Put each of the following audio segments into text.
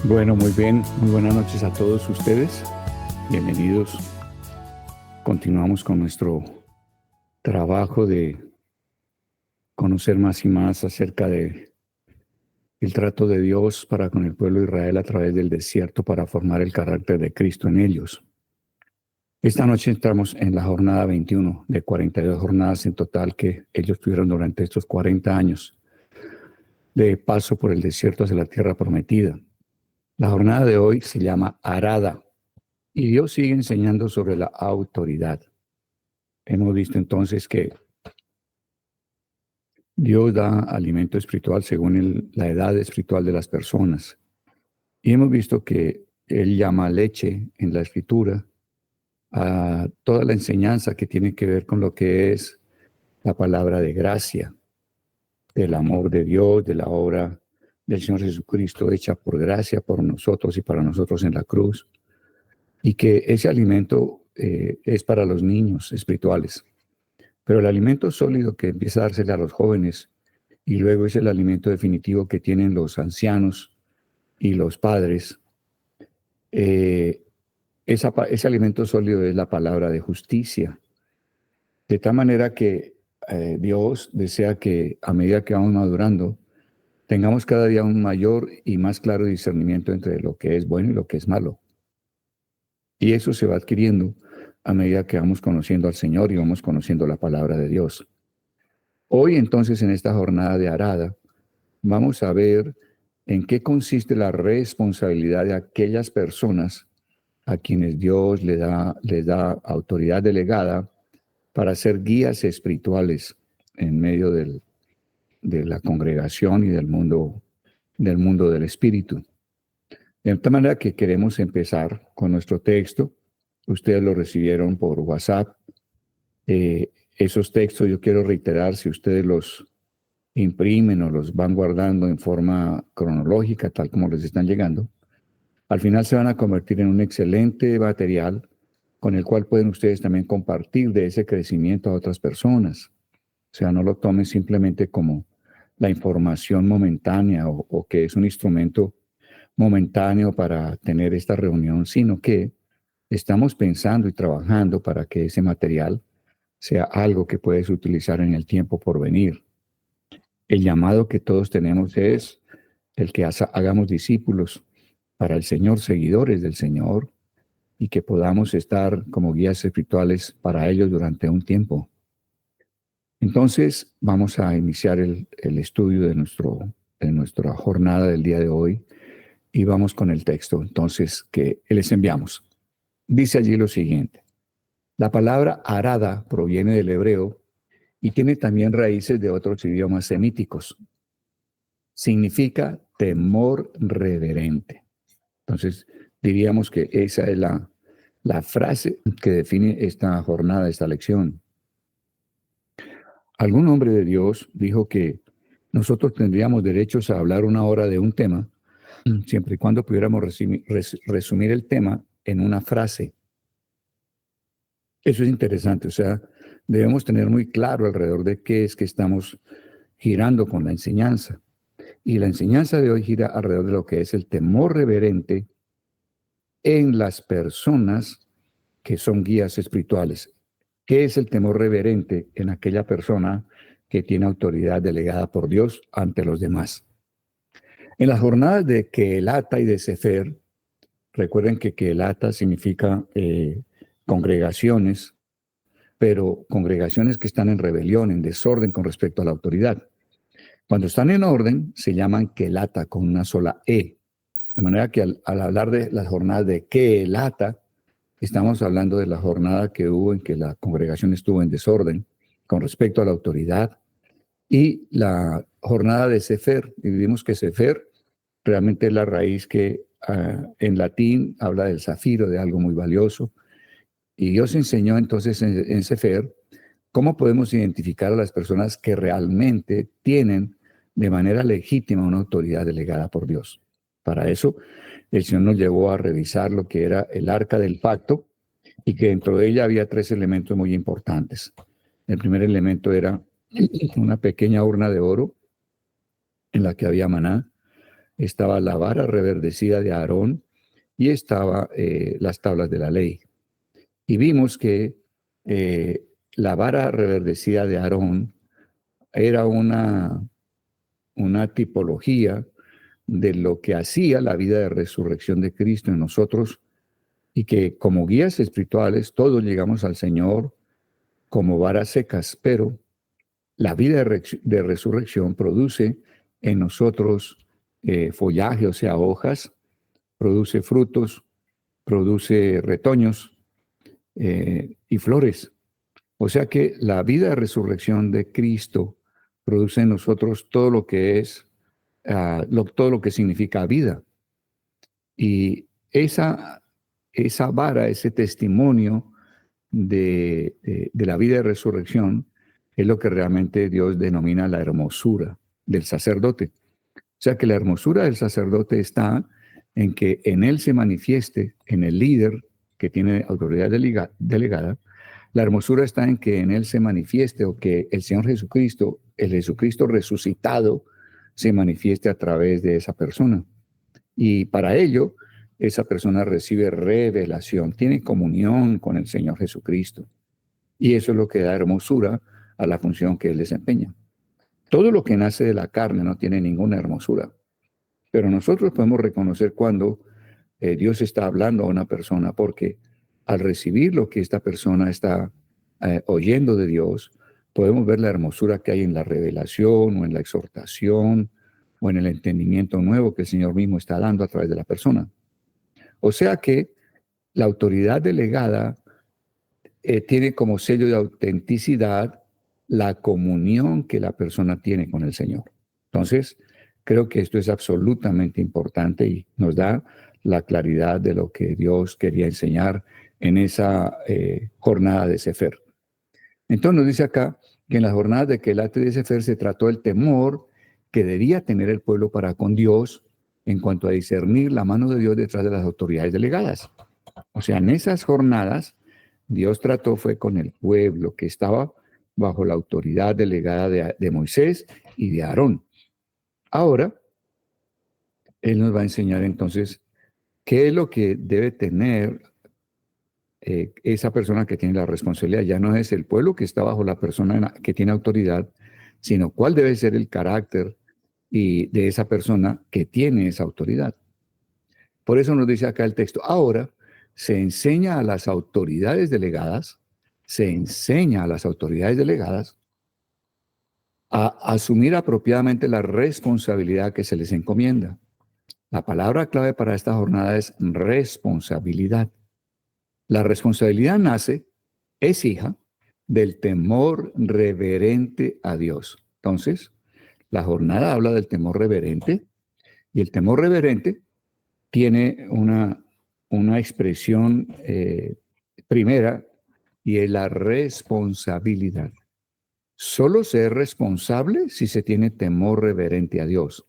Bueno, muy bien, muy buenas noches a todos ustedes. Bienvenidos. Continuamos con nuestro trabajo de conocer más y más acerca de el trato de Dios para con el pueblo de Israel a través del desierto para formar el carácter de Cristo en ellos. Esta noche entramos en la jornada 21 de 42 jornadas en total que ellos tuvieron durante estos 40 años de paso por el desierto hacia la tierra prometida. La jornada de hoy se llama Arada. Y Dios sigue enseñando sobre la autoridad. Hemos visto entonces que Dios da alimento espiritual según la edad espiritual de las personas. Y hemos visto que Él llama leche en la escritura a toda la enseñanza que tiene que ver con lo que es la palabra de gracia, del amor de Dios, de la obra del Señor Jesucristo hecha por gracia por nosotros y para nosotros en la cruz. Y que ese alimento es para los niños espirituales. Pero el alimento sólido que empieza a dársele a los jóvenes y luego es el alimento definitivo que tienen los ancianos y los padres, ese alimento sólido es la palabra de justicia. De tal manera que Dios desea que a medida que vamos madurando, tengamos cada día un mayor y más claro discernimiento entre lo que es bueno y lo que es malo. Y eso se va adquiriendo a medida que vamos conociendo al Señor y vamos conociendo la palabra de Dios. Hoy entonces en esta jornada de Arada vamos a ver en qué consiste la responsabilidad de aquellas personas a quienes Dios les da autoridad delegada para ser guías espirituales en medio de la congregación y del mundo del espíritu. De tal manera que queremos empezar con nuestro texto. Ustedes lo recibieron por WhatsApp. Esos textos yo quiero reiterar, si ustedes los imprimen o los van guardando en forma cronológica, tal como les están llegando, al final se van a convertir en un excelente material con el cual pueden ustedes también compartir de ese crecimiento a otras personas. O sea, no lo tomen simplemente como la información momentánea o que es un instrumento momentáneo para tener esta reunión, sino que estamos pensando y trabajando para que ese material sea algo que puedes utilizar en el tiempo por venir. El llamado que todos tenemos es el que hagamos discípulos para el Señor, seguidores del Señor, y que podamos estar como guías espirituales para ellos durante un tiempo. Entonces, vamos a iniciar el estudio de nuestra jornada del día de hoy y vamos con el texto, entonces, que les enviamos. Dice allí lo siguiente. La palabra arada proviene del hebreo y tiene también raíces de otros idiomas semíticos. Significa temor reverente. Entonces, diríamos que esa es la frase que define esta jornada, esta lección. Algún hombre de Dios dijo que nosotros tendríamos derechos a hablar una hora de un tema, siempre y cuando pudiéramos resumir el tema en una frase. Eso es interesante, o sea, debemos tener muy claro alrededor de qué es que estamos girando con la enseñanza. Y la enseñanza de hoy gira alrededor de lo que es el temor reverente en las personas que son guías espirituales. ¿Qué es el temor reverente en aquella persona que tiene autoridad delegada por Dios ante los demás? En las jornadas de Kehelata y de Sefer, recuerden que Kehelata significa congregaciones, pero congregaciones que están en rebelión, en desorden con respecto a la autoridad. Cuando están en orden, se llaman Kehelata con una sola E. De manera que al hablar de las jornadas de Kehelata, estamos hablando de la jornada que hubo en que la congregación estuvo en desorden con respecto a la autoridad, y la jornada de Sefer. Y vimos que Sefer realmente es la raíz que en latín habla del zafiro, de algo muy valioso. Y Dios enseñó entonces en Sefer cómo podemos identificar a las personas que realmente tienen de manera legítima una autoridad delegada por Dios. Para eso, el Señor nos llevó a revisar lo que era el arca del pacto y que dentro de ella había tres elementos muy importantes. El primer elemento era una pequeña urna de oro en la que había maná. estaba la vara reverdecida de Aarón y estaba las tablas de la ley. Y vimos que la vara reverdecida de Aarón era una tipología de lo que hacía la vida de resurrección de Cristo en nosotros y que como guías espirituales todos llegamos al Señor como varas secas, pero la vida de resurrección produce en nosotros follaje, o sea, hojas, produce frutos, produce retoños y flores. O sea que la vida de resurrección de Cristo produce en nosotros todo lo que es, todo lo que significa vida. Y esa vara, ese testimonio de la vida de resurrección es lo que realmente Dios denomina la hermosura del sacerdote. O sea que la hermosura del sacerdote está en que en él se manifieste, en el líder que tiene autoridad delegada, la hermosura está en que en él se manifieste o que el Señor Jesucristo, el Jesucristo resucitado, se manifieste a través de esa persona. Y para ello, esa persona recibe revelación, tiene comunión con el Señor Jesucristo. Y eso es lo que da hermosura a la función que él desempeña. Todo lo que nace de la carne no tiene ninguna hermosura. Pero nosotros podemos reconocer cuando Dios está hablando a una persona, porque al recibir lo que esta persona está oyendo de Dios, podemos ver la hermosura que hay en la revelación o en la exhortación o en el entendimiento nuevo que el Señor mismo está dando a través de la persona. O sea que la autoridad delegada tiene como sello de autenticidad la comunión que la persona tiene con el Señor. Entonces, creo que esto es absolutamente importante y nos da la claridad de lo que Dios quería enseñar en esa jornada de Sefer. Entonces nos dice acá que en las jornadas de Kelat y de Sefer se trató el temor que debía tener el pueblo para con Dios en cuanto a discernir la mano de Dios detrás de las autoridades delegadas. O sea, en esas jornadas Dios trató fue con el pueblo que estaba bajo la autoridad delegada de Moisés y de Aarón. Ahora, Él nos va a enseñar entonces qué es lo que debe tener esa persona que tiene la responsabilidad. Ya no es el pueblo que está bajo la persona que tiene autoridad, sino cuál debe ser el carácter de esa persona que tiene esa autoridad. Por eso nos dice acá el texto, ahora se enseña a las autoridades delegadas, a asumir apropiadamente la responsabilidad que se les encomienda. La palabra clave para esta jornada es responsabilidad. La responsabilidad es hija del temor reverente a Dios. Entonces, la jornada habla del temor reverente y el temor reverente tiene una expresión primera y es la responsabilidad. Solo se es responsable si se tiene temor reverente a Dios.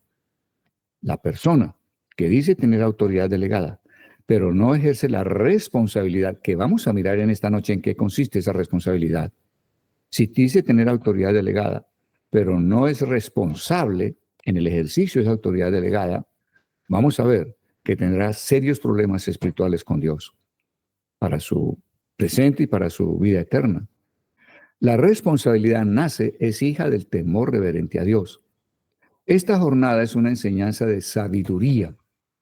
La persona que dice tener autoridad delegada, pero no ejerce la responsabilidad, que vamos a mirar en esta noche en qué consiste esa responsabilidad. Si dice tener autoridad delegada, pero no es responsable en el ejercicio de esa autoridad delegada, vamos a ver que tendrá serios problemas espirituales con Dios para su presente y para su vida eterna. La responsabilidad es hija del temor reverente a Dios. Esta jornada es una enseñanza de sabiduría.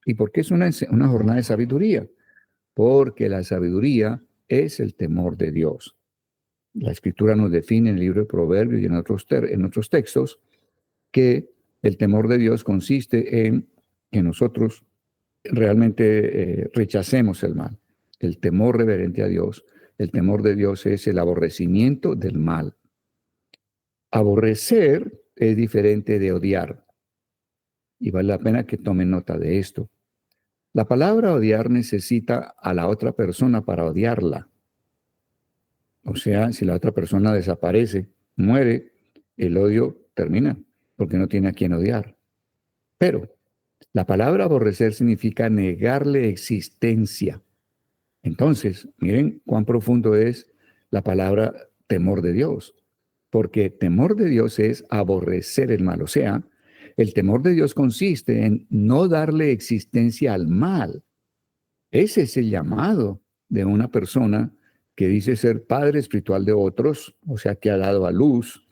¿Y por qué es una jornada de sabiduría? Porque la sabiduría es el temor de Dios. La Escritura nos define en el libro de Proverbios y en otros textos que el temor de Dios consiste en que nosotros realmente rechacemos el mal. El temor reverente a Dios, el temor de Dios es el aborrecimiento del mal. Aborrecer es diferente de odiar. Y vale la pena que tomen nota de esto. La palabra odiar necesita a la otra persona para odiarla. O sea, si la otra persona desaparece, muere, el odio termina, porque no tiene a quien odiar. Pero la palabra aborrecer significa negarle existencia. Entonces, miren cuán profundo es la palabra temor de Dios, porque temor de Dios es aborrecer el mal, o sea, el temor de Dios consiste en no darle existencia al mal. Ese es el llamado de una persona que dice ser padre espiritual de otros, o sea, que ha dado a luz,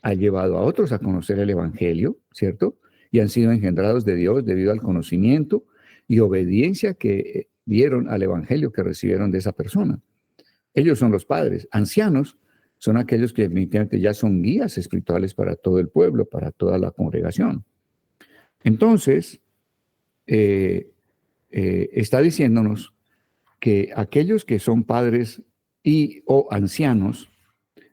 ha llevado a otros a conocer el Evangelio, ¿cierto? Y han sido engendrados de Dios debido al conocimiento y obediencia que dieron al Evangelio que recibieron de esa persona. Ellos son los padres. Ancianos son aquellos que definitivamente ya son guías espirituales para todo el pueblo, para toda la congregación. Entonces, está diciéndonos que aquellos que son padres y o ancianos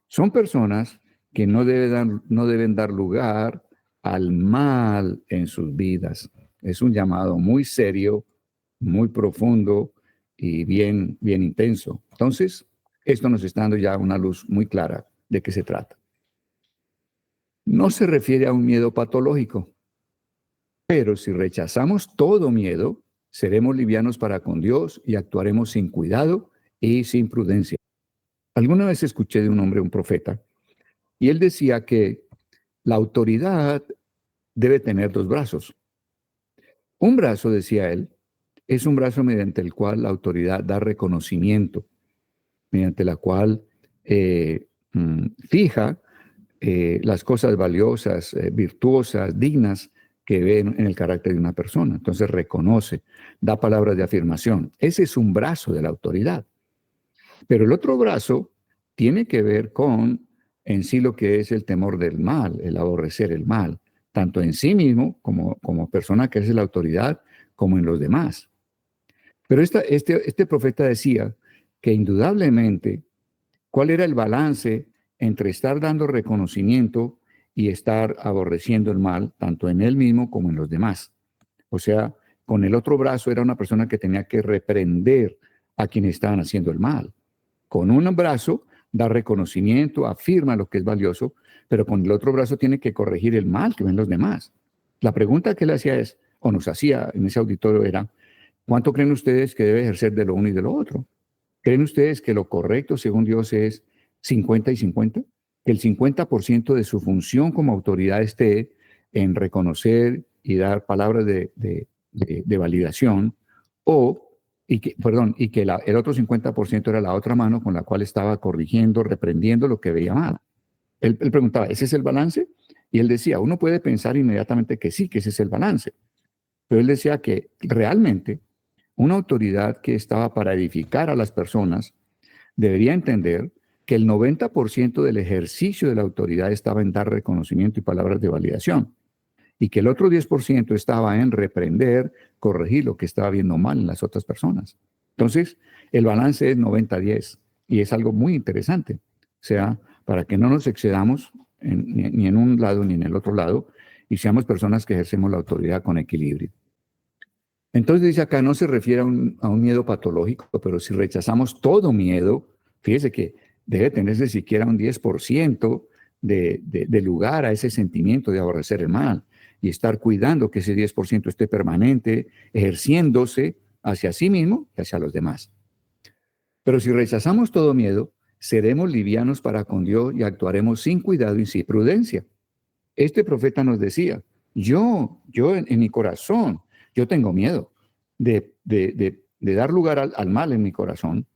son personas que no deben dar lugar al mal en sus vidas. Es un llamado muy serio, muy profundo y bien intenso. Entonces, esto nos está dando ya una luz muy clara de qué se trata. No se refiere a un miedo patológico, pero si rechazamos todo miedo, seremos livianos para con Dios y actuaremos sin cuidado y sin prudencia. Alguna vez escuché de un hombre, un profeta, y él decía que la autoridad debe tener dos brazos. Un brazo, decía él, es un brazo mediante el cual la autoridad da reconocimiento, mediante la cual fija las cosas valiosas, virtuosas, dignas que ve en el carácter de una persona. Entonces reconoce, da palabras de afirmación. Ese es un brazo de la autoridad. Pero el otro brazo tiene que ver con en sí lo que es el temor del mal, el aborrecer el mal, tanto en sí mismo como persona que es la autoridad, como en los demás. Pero este profeta decía que indudablemente, ¿cuál era el balance entre estar dando reconocimiento y estar aborreciendo el mal, tanto en él mismo como en los demás? O sea, con el otro brazo era una persona que tenía que reprender a quienes estaban haciendo el mal. Con un brazo da reconocimiento, afirma lo que es valioso, pero con el otro brazo tiene que corregir el mal que ven los demás. La pregunta que él hacía es, o nos hacía en ese auditorio era, ¿cuánto creen ustedes que debe ejercer de lo uno y de lo otro? ¿Creen ustedes que lo correcto, según Dios, es 50 y 50? Que el 50% de su función como autoridad esté en reconocer y dar palabras de validación, y que el otro 50% era la otra mano con la cual estaba corrigiendo, reprendiendo lo que veía mal. Él preguntaba, ¿ese es el balance? Y él decía, uno puede pensar inmediatamente que sí, que ese es el balance. Pero él decía que realmente una autoridad que estaba para edificar a las personas debería entender que el 90% del ejercicio de la autoridad estaba en dar reconocimiento y palabras de validación, y que el otro 10% estaba en reprender, corregir lo que estaba viendo mal en las otras personas. Entonces, el balance es 90-10, y es algo muy interesante. O sea, para que no nos excedamos ni en un lado ni en el otro lado, y seamos personas que ejercemos la autoridad con equilibrio. Entonces dice acá, no se refiere a un miedo patológico, pero si rechazamos todo miedo, fíjese que debe tenerse siquiera un 10% de lugar a ese sentimiento de aborrecer el mal y estar cuidando que ese 10% esté permanente, ejerciéndose hacia sí mismo y hacia los demás. Pero si rechazamos todo miedo, seremos livianos para con Dios y actuaremos sin cuidado y sin prudencia. Este profeta nos decía, yo en mi corazón, yo tengo miedo de dar lugar al mal en mi corazón,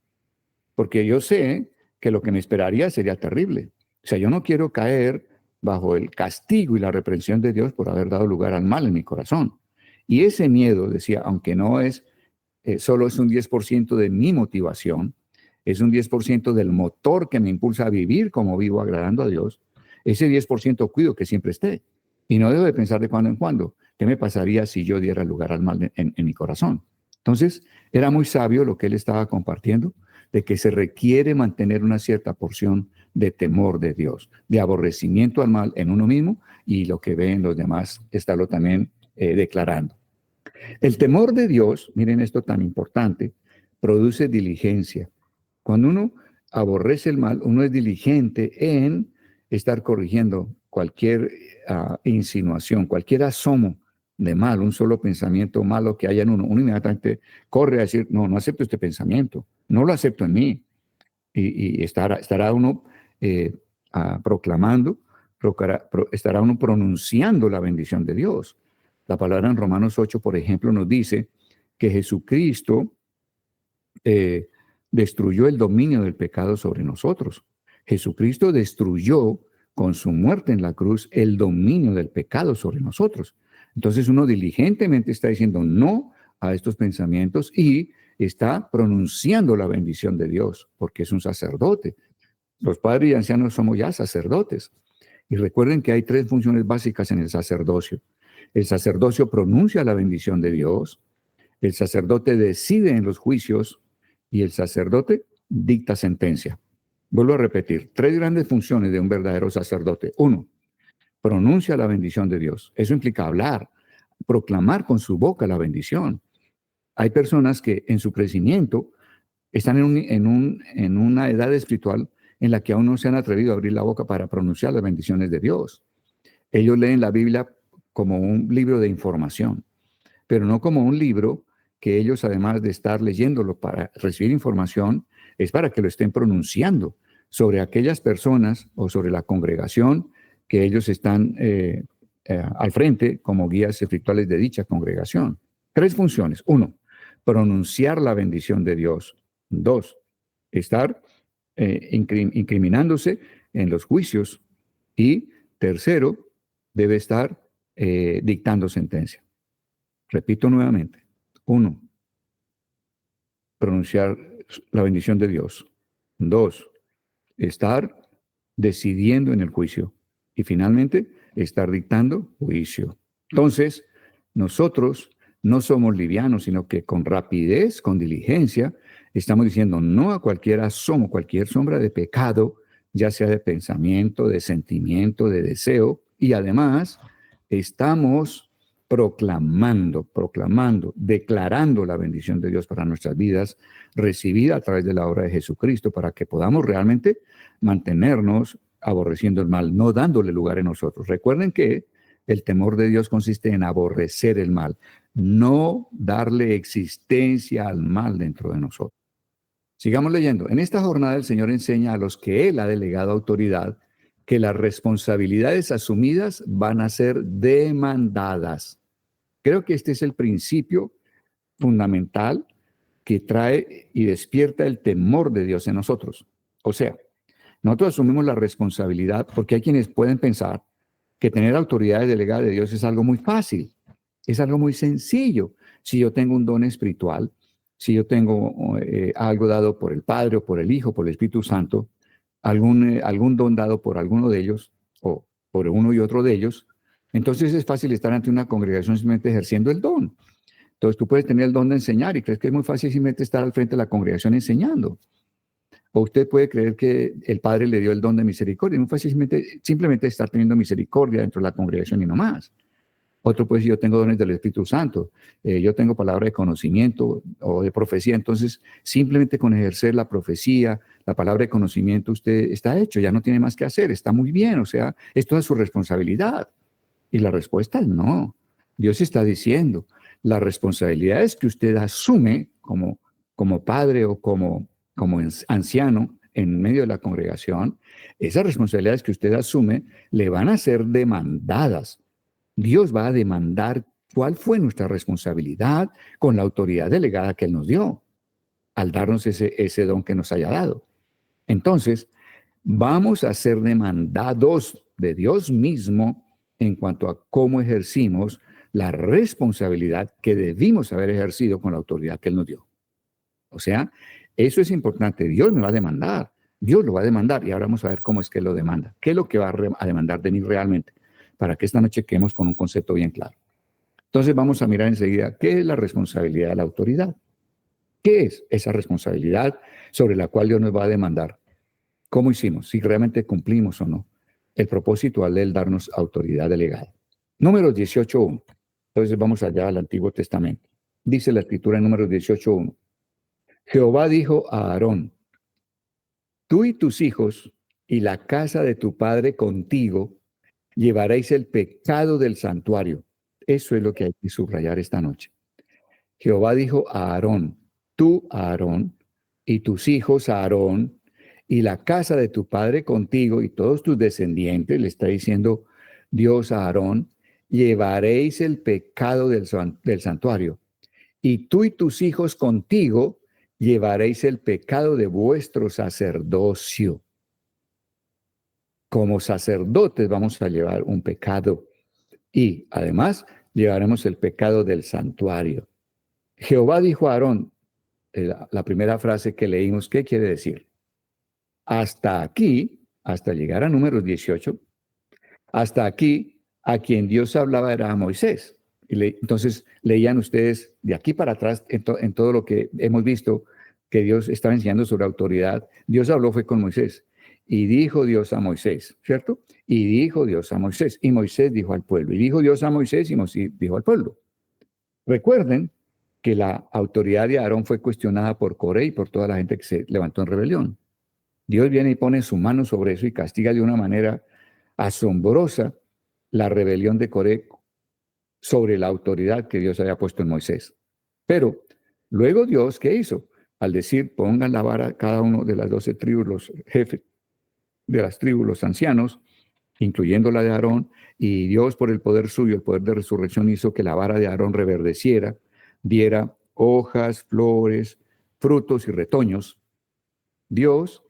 porque yo sé que lo que me esperaría sería terrible. O sea, yo no quiero caer bajo el castigo y la reprensión de Dios por haber dado lugar al mal en mi corazón. Y ese miedo, decía, aunque no es, solo es un 10% de mi motivación, es un 10% del motor que me impulsa a vivir como vivo agradando a Dios, ese 10% cuido que siempre esté. Y no debo de pensar de cuando en cuando, ¿qué me pasaría si yo diera lugar al mal en mi corazón? Entonces, era muy sabio lo que él estaba compartiendo, de que se requiere mantener una cierta porción de temor de Dios, de aborrecimiento al mal en uno mismo y lo que ve en los demás, estarlo también declarando. El temor de Dios, miren esto tan importante, produce diligencia. Cuando uno aborrece el mal, uno es diligente en estar corrigiendo cualquier insinuación, cualquier asomo de mal, un solo pensamiento malo que haya en uno. Uno inmediatamente corre a decir, no acepto este pensamiento, no lo acepto en mí. Y estará uno proclamando estará uno pronunciando la bendición de Dios. La palabra en Romanos 8, por ejemplo, nos dice que Jesucristo destruyó el dominio del pecado sobre nosotros. Jesucristo destruyó con su muerte en la cruz el dominio del pecado sobre nosotros. Entonces uno diligentemente está diciendo no a estos pensamientos y está pronunciando la bendición de Dios, porque es un sacerdote. Los padres y ancianos somos ya sacerdotes. Y recuerden que hay 3 funciones básicas en el sacerdocio. El sacerdocio pronuncia la bendición de Dios, el sacerdote decide en los juicios y el sacerdote dicta sentencia. Vuelvo a repetir, 3 grandes funciones de un verdadero sacerdote. 1, pronuncia la bendición de Dios. Eso implica hablar, proclamar con su boca la bendición. Hay personas que en su crecimiento están en una edad espiritual en la que aún no se han atrevido a abrir la boca para pronunciar las bendiciones de Dios. Ellos leen la Biblia como un libro de información, pero no como un libro que ellos, además de estar leyéndolo para recibir información, es para que lo estén pronunciando sobre aquellas personas o sobre la congregación que ellos están al frente como guías espirituales de dicha congregación. 3 funciones. 1, pronunciar la bendición de Dios. 2, estar incriminándose en los juicios. Y tercero, debe estar dictando sentencia. Repito nuevamente. 1, pronunciar la bendición de Dios. 2, estar decidiendo en el juicio. Y finalmente, estar dictando juicio. Entonces, nosotros no somos livianos, sino que con rapidez, con diligencia, estamos diciendo no a cualquier asomo, cualquier sombra de pecado, ya sea de pensamiento, de sentimiento, de deseo, y además estamos proclamando, declarando la bendición de Dios para nuestras vidas, recibida a través de la obra de Jesucristo, para que podamos realmente mantenernos aborreciendo el mal, no dándole lugar en nosotros. Recuerden que el temor de Dios consiste en aborrecer el mal, no darle existencia al mal dentro de nosotros. Sigamos leyendo. En esta jornada el Señor enseña a los que Él ha delegado autoridad que las responsabilidades asumidas van a ser demandadas. Creo que este es el principio fundamental que trae y despierta el temor de Dios en nosotros. O sea, nosotros asumimos la responsabilidad porque hay quienes pueden pensar que tener autoridades delegadas de Dios es algo muy fácil, es algo muy sencillo. Si yo tengo un don espiritual, si yo tengo algo dado por el Padre o por el Hijo, por el Espíritu Santo, algún don dado por alguno de ellos o por uno y otro de ellos, entonces es fácil estar ante una congregación simplemente ejerciendo el don. Entonces tú puedes tener el don de enseñar y crees que es muy fácil simplemente estar al frente de la congregación enseñando. O usted puede creer que el Padre le dio el don de misericordia. Es muy fácil simplemente estar teniendo misericordia dentro de la congregación y no más. Otro puede decir, yo tengo dones del Espíritu Santo, yo tengo palabra de conocimiento o de profecía. Entonces, simplemente con ejercer la profecía, la palabra de conocimiento, usted está hecho, ya no tiene más que hacer, está muy bien. O sea, es toda su responsabilidad. Y la respuesta es no. Dios está diciendo, la responsabilidad es que usted asume como padre o como anciano en medio de la congregación. Esas responsabilidades que usted asume le van a ser demandadas. Dios va a demandar cuál fue nuestra responsabilidad con la autoridad delegada que Él nos dio al darnos ese don que nos haya dado. Entonces, vamos a ser demandados de Dios mismo en cuanto a cómo ejercimos la responsabilidad que debimos haber ejercido con la autoridad que Él nos dio. O sea, eso es importante. Dios me va a demandar. Dios lo va a demandar y ahora vamos a ver cómo es que lo demanda. ¿Qué es lo que va a demandar de mí realmente? Para que esta noche quedemos con un concepto bien claro. Entonces vamos a mirar enseguida qué es la responsabilidad de la autoridad. ¿Qué es esa responsabilidad sobre la cual Dios nos va a demandar? ¿Cómo hicimos? Si realmente cumplimos o no el propósito al Él darnos autoridad delegada. Números 18.1. Entonces vamos allá al Antiguo Testamento. Dice la Escritura en Números 18.1. Jehová dijo a Aarón, tú y tus hijos y la casa de tu padre contigo llevaréis el pecado del santuario. Eso es lo que hay que subrayar esta noche. Jehová dijo a Aarón, tú Aarón y tus hijos Aarón y la casa de tu padre contigo y todos tus descendientes, le está diciendo Dios a Aarón, llevaréis el pecado del santuario. Y tú y tus hijos contigo llevaréis el pecado de vuestro sacerdocio. Como sacerdotes vamos a llevar un pecado. Y además llevaremos el pecado del santuario. Jehová dijo a Aarón, la primera frase que leímos, ¿qué quiere decir? Hasta aquí, hasta llegar a Números 18, hasta aquí, a quien Dios hablaba era a Moisés. Entonces, leían ustedes de aquí para atrás, en todo lo que hemos visto, que Dios estaba enseñando sobre autoridad. Dios habló fue con Moisés. Y dijo Dios a Moisés, ¿cierto? Y dijo Dios a Moisés. Y Moisés dijo al pueblo. Y dijo Dios a Moisés y Moisés dijo al pueblo. Recuerden que la autoridad de Aarón fue cuestionada por Coré y por toda la gente que se levantó en rebelión. Dios viene y pone su mano sobre eso y castiga de una manera asombrosa la rebelión de Coré sobre la autoridad que Dios había puesto en Moisés. Pero luego Dios, ¿qué hizo? Al decir, pongan la vara cada uno de las 12 tribus, los jefes de las tribus, los ancianos, incluyendo la de Aarón, y Dios por el poder suyo, el poder de resurrección, hizo que la vara de Aarón reverdeciera, diera hojas, flores, frutos y retoños. Dios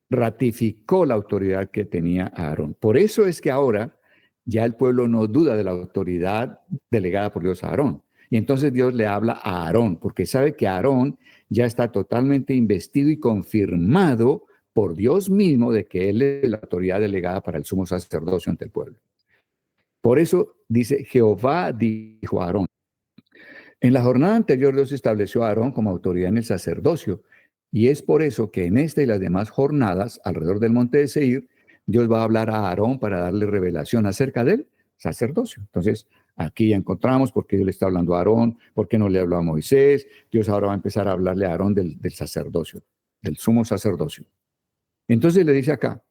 ratificó la autoridad que tenía Aarón. Por eso es que ahora ya el pueblo no duda de la autoridad delegada por Dios a Aarón. Y entonces Dios le habla a Aarón, porque sabe que Aarón ya está totalmente investido y confirmado por Dios mismo de que él es la autoridad delegada para el sumo sacerdocio ante el pueblo. Por eso dice, Jehová dijo a Aarón. En la jornada anterior Dios estableció a Aarón como autoridad en el sacerdocio, y es por eso que en esta y las demás jornadas alrededor del monte de Seir, Dios va a hablar a Aarón para darle revelación acerca del sacerdocio. Entonces, aquí ya encontramos por qué Dios le está hablando a Aarón, por qué no le habló a Moisés. Dios ahora va a empezar a hablarle a Aarón del sacerdocio, del sumo sacerdocio. Entonces le dice acá,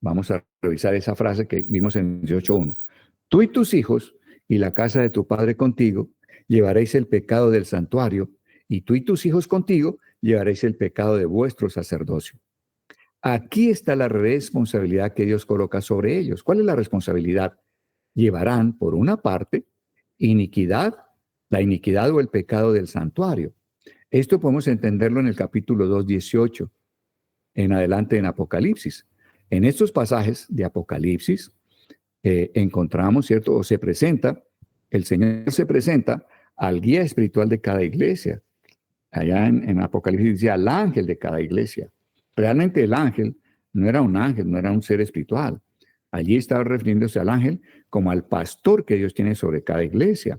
vamos a revisar esa frase que vimos en 18.1. Tú y tus hijos y la casa de tu padre contigo llevaréis el pecado del santuario, y tú y tus hijos contigo llevaréis el pecado de vuestro sacerdocio. Aquí está la responsabilidad que Dios coloca sobre ellos. ¿Cuál es la responsabilidad? Llevarán, por una parte, la iniquidad o el pecado del santuario. Esto podemos entenderlo en el capítulo 2, 18, en adelante en Apocalipsis. En estos pasajes de Apocalipsis encontramos, ¿cierto? O se presenta, el Señor se presenta al guía espiritual de cada iglesia. Allá en Apocalipsis dice al ángel de cada iglesia. Realmente el ángel no era un ángel, no era un ser espiritual. Allí estaba refiriéndose al ángel como al pastor que Dios tiene sobre cada iglesia.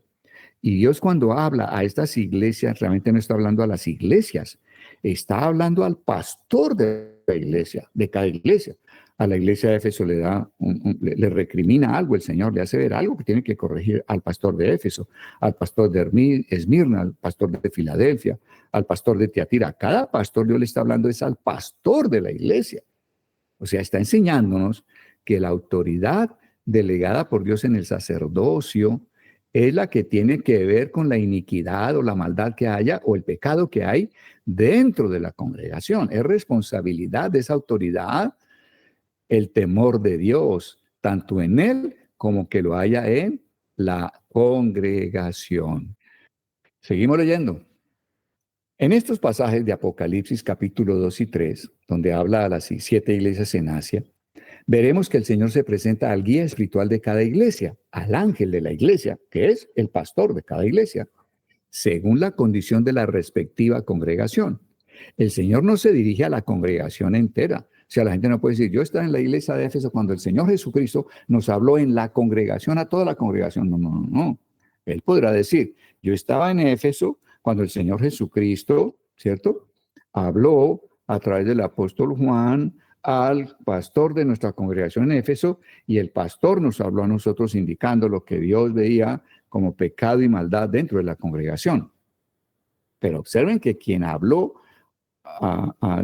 Y Dios cuando habla a estas iglesias, realmente no está hablando a las iglesias, está hablando al pastor de la iglesia, de cada iglesia. A la iglesia de Éfeso le recrimina algo el Señor, le hace ver algo que tiene que corregir al pastor de Éfeso, al pastor de Esmirna, al pastor de Filadelfia, al pastor de Tiatira. Cada pastor Dios le está hablando es al pastor de la iglesia. O sea, está enseñándonos que la autoridad delegada por Dios en el sacerdocio es la que tiene que ver con la iniquidad o la maldad que haya o el pecado que hay dentro de la congregación. Es responsabilidad de esa autoridad el temor de Dios, tanto en él como que lo haya en la congregación. Seguimos leyendo. En estos pasajes de Apocalipsis capítulo 2 y 3, donde habla a las 7 iglesias en Asia, veremos que el Señor se presenta al guía espiritual de cada iglesia, al ángel de la iglesia, que es el pastor de cada iglesia, según la condición de la respectiva congregación. El Señor no se dirige a la congregación entera. O sea, la gente no puede decir, yo estaba en la iglesia de Éfeso cuando el Señor Jesucristo nos habló en la congregación, a toda la congregación. No, no, no, no. Él podrá decir, yo estaba en Éfeso cuando el Señor Jesucristo, ¿cierto? Habló a través del apóstol Juan al pastor de nuestra congregación en Éfeso, y el pastor nos habló a nosotros indicando lo que Dios veía como pecado y maldad dentro de la congregación. Pero observen que quien habló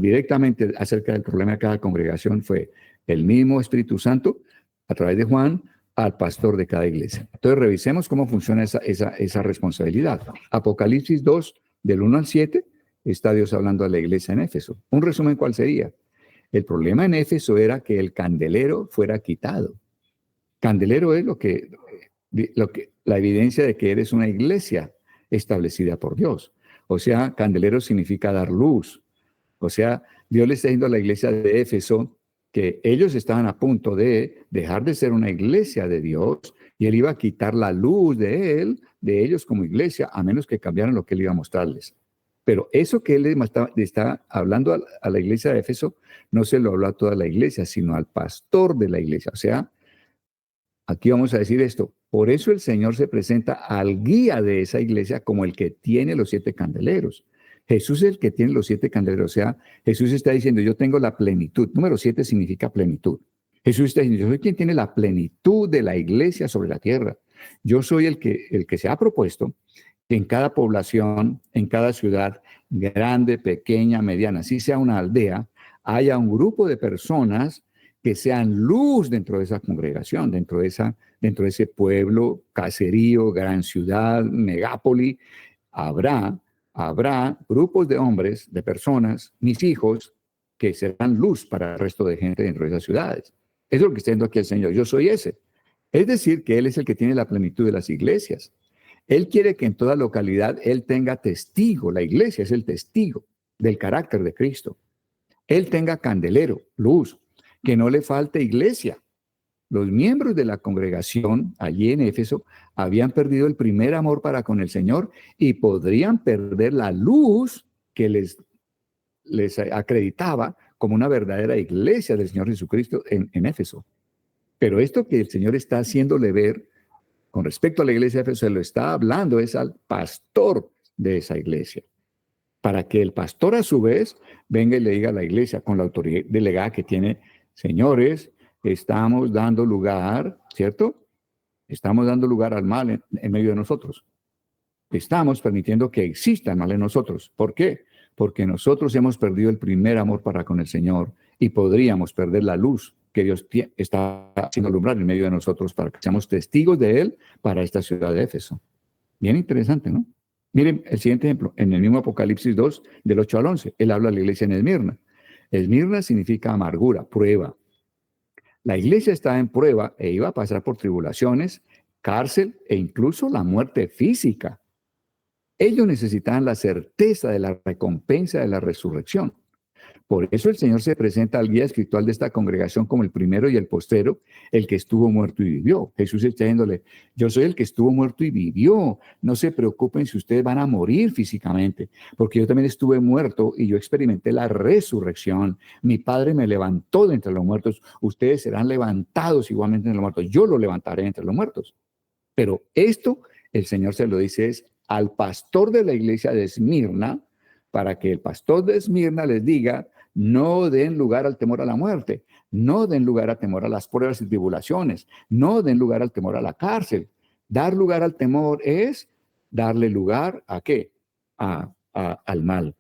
directamente acerca del problema de cada congregación fue el mismo Espíritu Santo a través de Juan al pastor de cada iglesia. Entonces revisemos cómo funciona esa responsabilidad. Apocalipsis 2, del 1 al 7, está Dios hablando a la iglesia en Éfeso? Un resumen, ¿cuál sería? El problema en Éfeso era que el candelero fuera quitado. Candelero es la evidencia de que eres una iglesia establecida por Dios. O sea, candelero significa dar luz. O sea, Dios le está diciendo a la iglesia de Éfeso que ellos estaban a punto de dejar de ser una iglesia de Dios y Él iba a quitar la luz de ellos como iglesia, a menos que cambiaran lo que Él iba a mostrarles. Pero eso que Él está hablando a la iglesia de Éfeso, no se lo habló a toda la iglesia, sino al pastor de la iglesia. O sea, aquí vamos a decir esto. Por eso el Señor se presenta al guía de esa iglesia como el que tiene los 7 candeleros. Jesús es el que tiene los 7 candeleros. O sea, Jesús está diciendo, yo tengo la plenitud. Número 7 significa plenitud. Jesús está diciendo, yo soy quien tiene la plenitud de la iglesia sobre la tierra. Yo soy el que se ha propuesto que en cada población, en cada ciudad, grande, pequeña, mediana, así sea una aldea, haya un grupo de personas que sean luz dentro de esa congregación, dentro de ese pueblo, caserío, gran ciudad, megápoli. Habrá grupos de hombres, de personas, mis hijos, que serán luz para el resto de gente dentro de esas ciudades. Eso es lo que está diciendo aquí el Señor. Yo soy ese. Es decir, que Él es el que tiene la plenitud de las iglesias. Él quiere que en toda localidad Él tenga testigo. La iglesia es el testigo del carácter de Cristo. Él tenga candelero, luz, que no le falte iglesia. Los miembros de la congregación allí en Éfeso habían perdido el primer amor para con el Señor y podrían perder la luz que les acreditaba como una verdadera iglesia del Señor Jesucristo en Éfeso. Pero esto que el Señor está haciéndole ver con respecto a la iglesia de Éfeso, se lo está hablando es al pastor de esa iglesia, para que el pastor a su vez venga y le diga a la iglesia con la autoridad delegada que tiene: señores, estamos dando lugar, ¿cierto? Estamos dando lugar al mal en medio de nosotros. Estamos permitiendo que exista el mal en nosotros. ¿Por qué? Porque nosotros hemos perdido el primer amor para con el Señor y podríamos perder la luz que Dios está haciendo alumbrar en medio de nosotros para que seamos testigos de Él para esta ciudad de Éfeso. Bien interesante, ¿no? Miren el siguiente ejemplo. En el mismo Apocalipsis 2, del 8 al 11, Él habla a la iglesia en Esmirna. Esmirna significa amargura, prueba. La iglesia estaba en prueba e iba a pasar por tribulaciones, cárcel e incluso la muerte física. Ellos necesitaban la certeza de la recompensa de la resurrección. Por eso el Señor se presenta al guía espiritual de esta congregación como el primero y el postero, el que estuvo muerto y vivió. Jesús está diciéndole: yo soy el que estuvo muerto y vivió. No se preocupen si ustedes van a morir físicamente, porque yo también estuve muerto y yo experimenté la resurrección. Mi Padre me levantó de entre los muertos. Ustedes serán levantados igualmente de los muertos. Yo lo levantaré entre los muertos. Pero esto el Señor se lo dice es al pastor de la iglesia de Esmirna, para que el pastor de Esmirna les diga: no den lugar al temor a la muerte, no den lugar al temor a las pruebas y tribulaciones, no den lugar al temor a la cárcel. Dar lugar al temor es darle lugar ¿a qué? Al mal.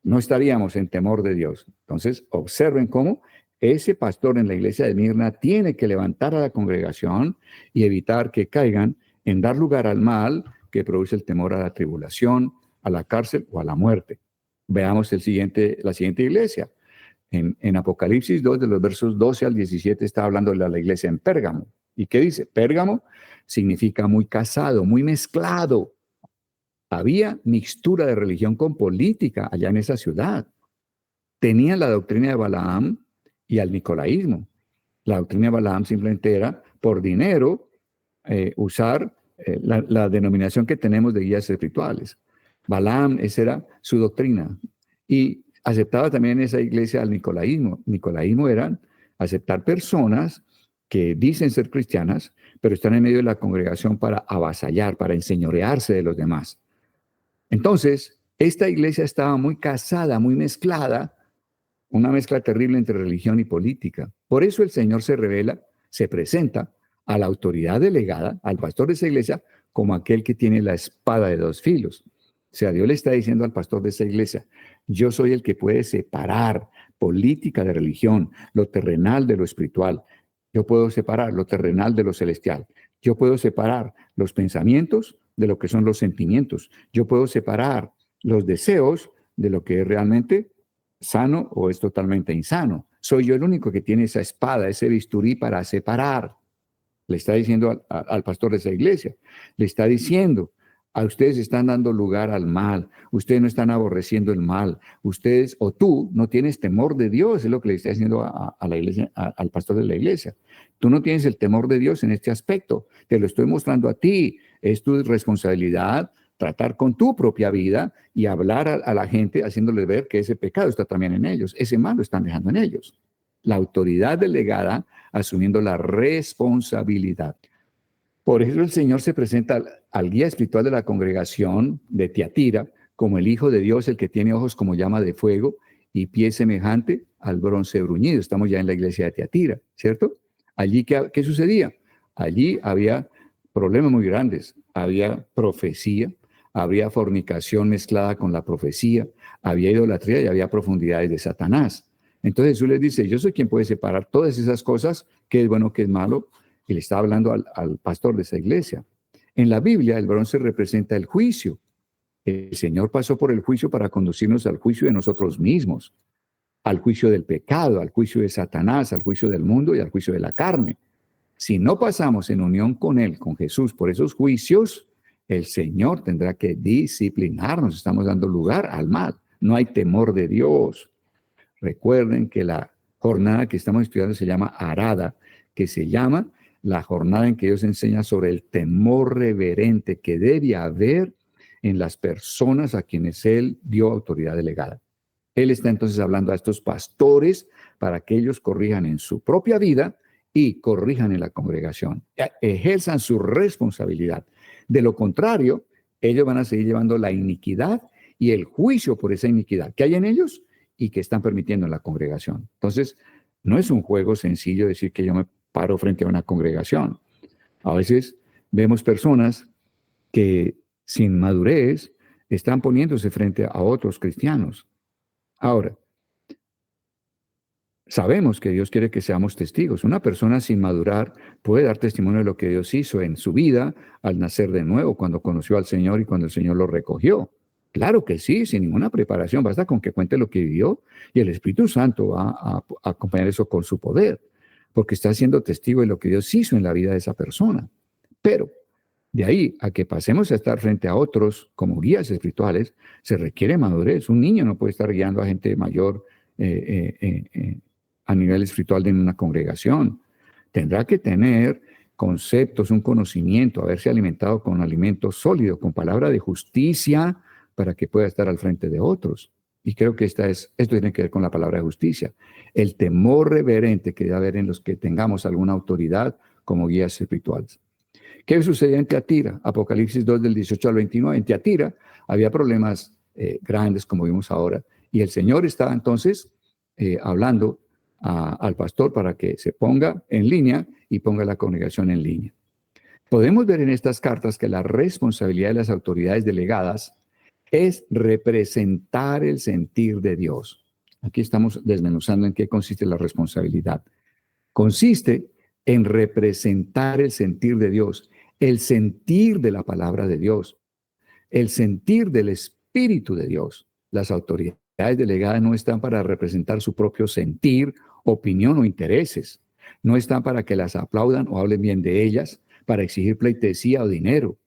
No estaríamos en temor de Dios. Entonces, observen cómo ese pastor en la iglesia de Esmirna tiene que levantar a la congregación y evitar que caigan en dar lugar al mal que produce el temor a la tribulación, a la cárcel o a la muerte. Veamos la siguiente iglesia. En Apocalipsis 2, de los versos 12 al 17, está hablando de la iglesia en Pérgamo. ¿Y qué dice? Pérgamo significa muy casado, muy mezclado. Había mixtura de religión con política allá en esa ciudad. Tenían la doctrina de Balaam y al nicolaísmo. La doctrina de Balaam simplemente era, por dinero, usar la denominación que tenemos de guías espirituales. Balaam, esa era su doctrina. Y aceptaba también en esa iglesia al nicolaísmo. Nicolaísmo eran aceptar personas que dicen ser cristianas, pero están en medio de la congregación para avasallar, para enseñorearse de los demás. Entonces, esta iglesia estaba muy casada, muy mezclada, una mezcla terrible entre religión y política. Por eso el Señor se revela, se presenta a la autoridad delegada, al pastor de esa iglesia, como aquel que tiene la espada de dos filos. O sea, Dios le está diciendo al pastor de esa iglesia: yo soy el que puede separar política de religión, lo terrenal de lo espiritual. Yo puedo separar lo terrenal de lo celestial. Yo puedo separar los pensamientos de lo que son los sentimientos. Yo puedo separar los deseos de lo que es realmente sano o es totalmente insano. Soy yo el único que tiene esa espada, ese bisturí para separar. Le está diciendo al pastor de esa iglesia, le está diciendo, a ustedes están dando lugar al mal, ustedes no están aborreciendo el mal, ustedes o tú no tienes temor de Dios, es lo que le está diciendo a la iglesia, al pastor de la iglesia. Tú no tienes el temor de Dios en este aspecto, te lo estoy mostrando a ti, es tu responsabilidad tratar con tu propia vida y hablar a la gente haciéndole ver que ese pecado está también en ellos, ese mal lo están dejando en ellos. La autoridad delegada asumiendo la responsabilidad. Por eso el Señor se presenta al guía espiritual de la congregación de Tiatira como el Hijo de Dios, el que tiene ojos como llama de fuego y pie semejante al bronce bruñido. Estamos ya en la iglesia de Tiatira, ¿cierto? Allí, ¿qué sucedía? Allí había problemas muy grandes. Había profecía, había fornicación mezclada con la profecía, había idolatría y había profundidades de Satanás. Entonces Jesús les dice, yo soy quien puede separar todas esas cosas, qué es bueno, qué es malo, y le está hablando al pastor de esa iglesia. En la Biblia, el bronce representa el juicio. El Señor pasó por el juicio para conducirnos al juicio de nosotros mismos, al juicio del pecado, al juicio de Satanás, al juicio del mundo y al juicio de la carne. Si no pasamos en unión con Él, con Jesús, por esos juicios, el Señor tendrá que disciplinarnos. Estamos dando lugar al mal. No hay temor de Dios. Recuerden que la jornada que estamos estudiando se llama Arada, que se llama la jornada en que Dios enseña sobre el temor reverente que debe haber en las personas a quienes Él dio autoridad delegada. Él está entonces hablando a estos pastores para que ellos corrijan en su propia vida y corrijan en la congregación, ejerzan su responsabilidad. De lo contrario, ellos van a seguir llevando la iniquidad y el juicio por esa iniquidad que hay en ellos y que están permitiendo en la congregación. Entonces, no es un juego sencillo decir que yo me paro frente a una congregación. A veces vemos personas que sin madurez están poniéndose frente a otros cristianos. Ahora, sabemos que Dios quiere que seamos testigos. Una persona sin madurar puede dar testimonio de lo que Dios hizo en su vida al nacer de nuevo, cuando conoció al Señor y cuando el Señor lo recogió. Claro que sí, sin ninguna preparación, basta con que cuente lo que vivió y el Espíritu Santo va a acompañar eso con su poder, porque está siendo testigo de lo que Dios hizo en la vida de esa persona. Pero de ahí a que pasemos a estar frente a otros como guías espirituales, se requiere madurez. Un niño no puede estar guiando a gente mayor a nivel espiritual de una congregación. Tendrá que tener conceptos, un conocimiento, haberse alimentado con alimento sólido, con palabra de justicia, para que pueda estar al frente de otros. Y creo que esto tiene que ver con la palabra de justicia. El temor reverente que debe haber en los que tengamos alguna autoridad como guías espirituales. ¿Qué sucedió en Tiatira? Apocalipsis 2 del 18 al 29. En Tiatira había problemas grandes, como vimos ahora, y el Señor estaba entonces hablando al pastor para que se ponga en línea y ponga la congregación en línea. Podemos ver en estas cartas que la responsabilidad de las autoridades delegadas es representar el sentir de Dios. Aquí estamos desmenuzando en qué consiste la responsabilidad. Consiste en representar el sentir de Dios, el sentir de la palabra de Dios, el sentir del Espíritu de Dios. Las autoridades delegadas no están para representar su propio sentir, opinión o intereses. No están para que las aplaudan o hablen bien de ellas, para exigir pleitesía o dinero.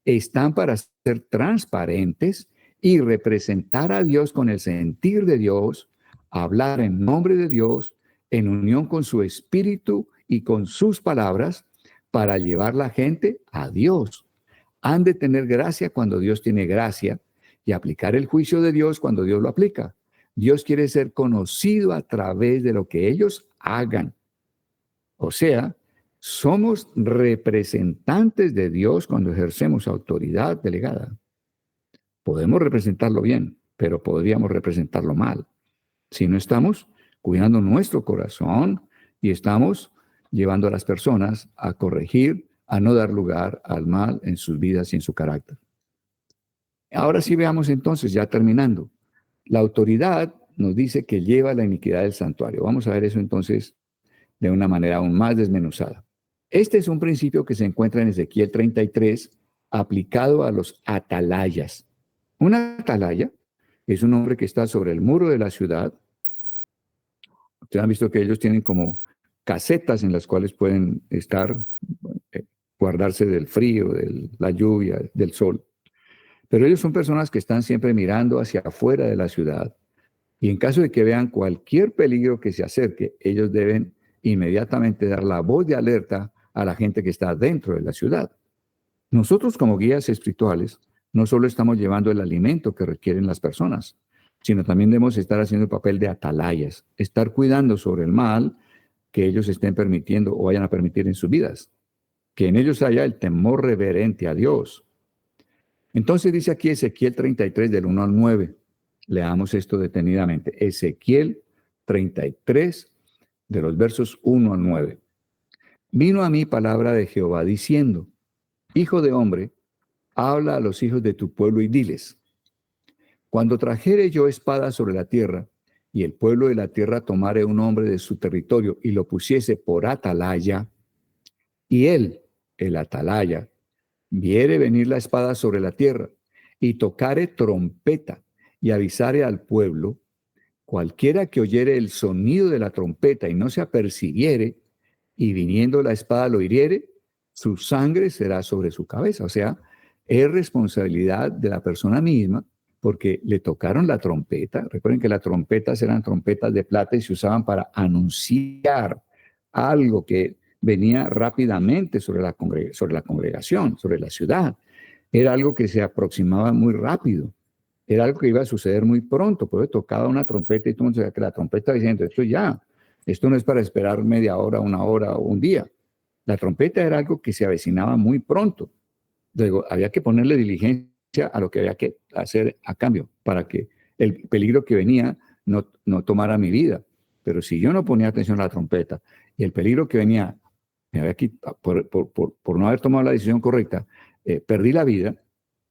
Están para ser transparentes y representar a Dios con el sentir de Dios, hablar en nombre de Dios, en unión con su Espíritu y con sus palabras, para llevar la gente a Dios. Han de tener gracia cuando Dios tiene gracia y aplicar el juicio de Dios cuando Dios lo aplica. Dios quiere ser conocido a través de lo que ellos hagan. O sea, somos representantes de Dios cuando ejercemos autoridad delegada. Podemos representarlo bien, pero podríamos representarlo mal. Si no estamos cuidando nuestro corazón y estamos llevando a las personas a corregir, a no dar lugar al mal en sus vidas y en su carácter. Ahora sí veamos entonces, ya terminando. La autoridad nos dice que lleva la iniquidad del santuario. Vamos a ver eso entonces de una manera aún más desmenuzada. Este es un principio que se encuentra en Ezequiel 33, aplicado a los atalayas. Una atalaya es un hombre que está sobre el muro de la ciudad. Ustedes han visto que ellos tienen como casetas en las cuales pueden estar, eh, guardarse del frío, de la lluvia, del sol. Pero ellos son personas que están siempre mirando hacia afuera de la ciudad y en caso de que vean cualquier peligro que se acerque, ellos deben inmediatamente dar la voz de alerta a la gente que está dentro de la ciudad. Nosotros como guías espirituales no solo estamos llevando el alimento que requieren las personas, sino también debemos estar haciendo el papel de atalayas, estar cuidando sobre el mal que ellos estén permitiendo o vayan a permitir en sus vidas, que en ellos haya el temor reverente a Dios. Entonces dice aquí Ezequiel 33 del 1 al 9. Leamos esto detenidamente. Ezequiel 33 de los versos 1 al 9. Vino a mí palabra de Jehová diciendo, Hijo de hombre, habla a los hijos de tu pueblo y diles, cuando trajere yo espada sobre la tierra, y el pueblo de la tierra tomare un hombre de su territorio y lo pusiese por atalaya, y él, el atalaya, viere venir la espada sobre la tierra, y tocare trompeta, y avisare al pueblo, cualquiera que oyere el sonido de la trompeta y no se apercibiere, y viniendo la espada lo hiriere, su sangre será sobre su cabeza. O sea, es responsabilidad de la persona misma porque le tocaron la trompeta. Recuerden que las trompetas eran trompetas de plata y se usaban para anunciar algo que venía rápidamente sobre la congregación, sobre la ciudad. Era algo que se aproximaba muy rápido. Era algo que iba a suceder muy pronto. Por eso tocaba una trompeta y todo el mundo sabía que la trompeta diciendo, esto no es para esperar media hora, una hora o un día. La trompeta era algo que se avecinaba muy pronto. Luego, había que ponerle diligencia a lo que había que hacer a cambio para que el peligro que venía no tomara mi vida. Pero si yo no ponía atención a la trompeta y el peligro que venía, me había quitado, por no haber tomado la decisión correcta, perdí la vida,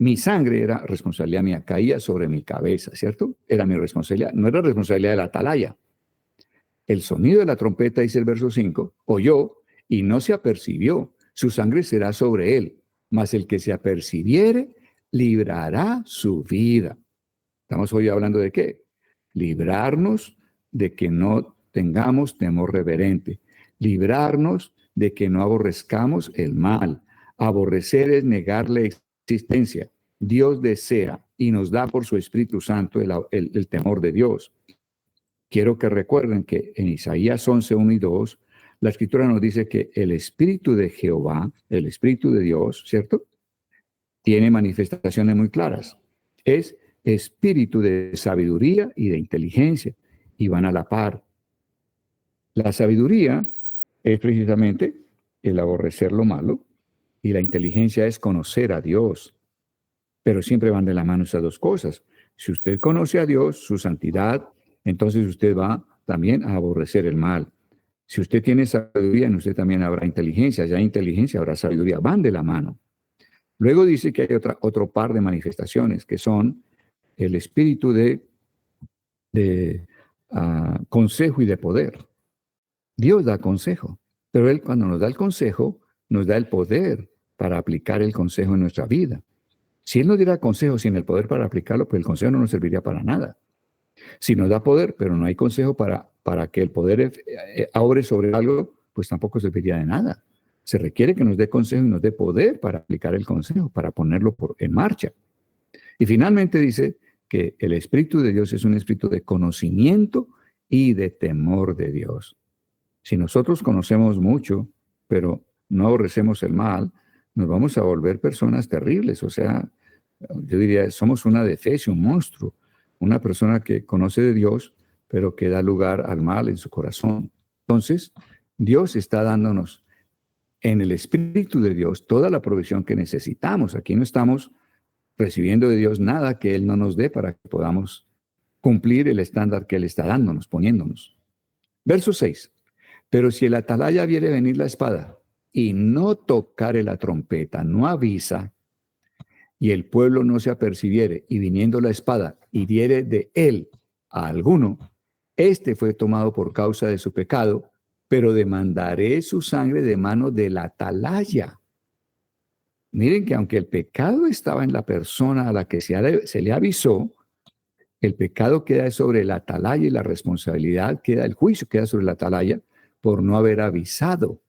mi sangre era responsabilidad mía, caía sobre mi cabeza, ¿cierto? Era mi responsabilidad, no era responsabilidad de la atalaya. El sonido de la trompeta, dice el verso 5, oyó y no se apercibió, su sangre será sobre él, mas el que se apercibiere librará su vida. Estamos hoy hablando de qué? Librarnos de que no tengamos temor reverente, librarnos de que no aborrezcamos el mal. Aborrecer es negarle existencia. Dios desea y nos da por su Espíritu Santo el temor de Dios. Quiero que recuerden que en Isaías 11, 1 y 2, la Escritura nos dice que el Espíritu de Jehová, el Espíritu de Dios, ¿cierto? Tiene manifestaciones muy claras. Es espíritu de sabiduría y de inteligencia, y van a la par. La sabiduría es precisamente el aborrecer lo malo, y la inteligencia es conocer a Dios. Pero siempre van de la mano esas dos cosas. Si usted conoce a Dios, su santidad, entonces usted va también a aborrecer el mal. Si usted tiene sabiduría, en usted también habrá inteligencia. Si hay inteligencia, habrá sabiduría. Van de la mano. Luego dice que hay otro par de manifestaciones, que son el espíritu de consejo y de poder. Dios da consejo, pero Él cuando nos da el consejo, nos da el poder para aplicar el consejo en nuestra vida. Si Él nos diera consejo sin el poder para aplicarlo, pues el consejo no nos serviría para nada. Si nos da poder, pero no hay consejo para que el poder obre sobre algo, pues tampoco serviría de nada. Se requiere que nos dé consejo y nos dé poder para aplicar el consejo, para ponerlo en marcha. Y finalmente dice que el Espíritu de Dios es un espíritu de conocimiento y de temor de Dios. Si nosotros conocemos mucho, pero no aborrecemos el mal, nos vamos a volver personas terribles. O sea, yo diría, somos una defecio, un monstruo, una persona que conoce de Dios, pero que da lugar al mal en su corazón. Entonces, Dios está dándonos en el Espíritu de Dios toda la provisión que necesitamos. Aquí no estamos recibiendo de Dios nada que Él no nos dé para que podamos cumplir el estándar que Él está dándonos, poniéndonos. Verso 6. Pero si el atalaya viere venir la espada y no tocare la trompeta, no avisa, y el pueblo no se apercibiere, y viniendo la espada hiriere de él a alguno, este fue tomado por causa de su pecado, pero demandaré su sangre de mano del atalaya. Miren que aunque el pecado estaba en la persona a la que se le avisó, El pecado queda sobre la atalaya y la responsabilidad queda, el juicio queda sobre la atalaya por no haber avisado,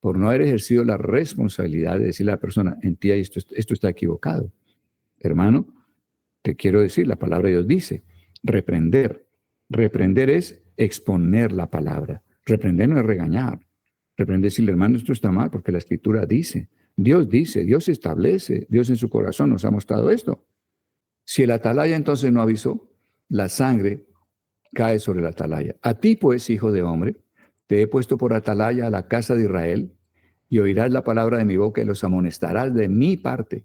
por no haber ejercido la responsabilidad de decirle a la persona, en ti esto está equivocado. Hermano, te quiero decir, la palabra de Dios dice, reprender. Reprender es exponer la palabra. Reprender no es regañar. Reprender es decirle, hermano, esto está mal, porque la Escritura dice, Dios establece, Dios en su corazón nos ha mostrado esto. Si el atalaya entonces no avisó, la sangre cae sobre la atalaya. A ti, pues, hijo de hombre, te he puesto por atalaya a la casa de Israel, y oirás la palabra de mi boca y los amonestarás de mi parte.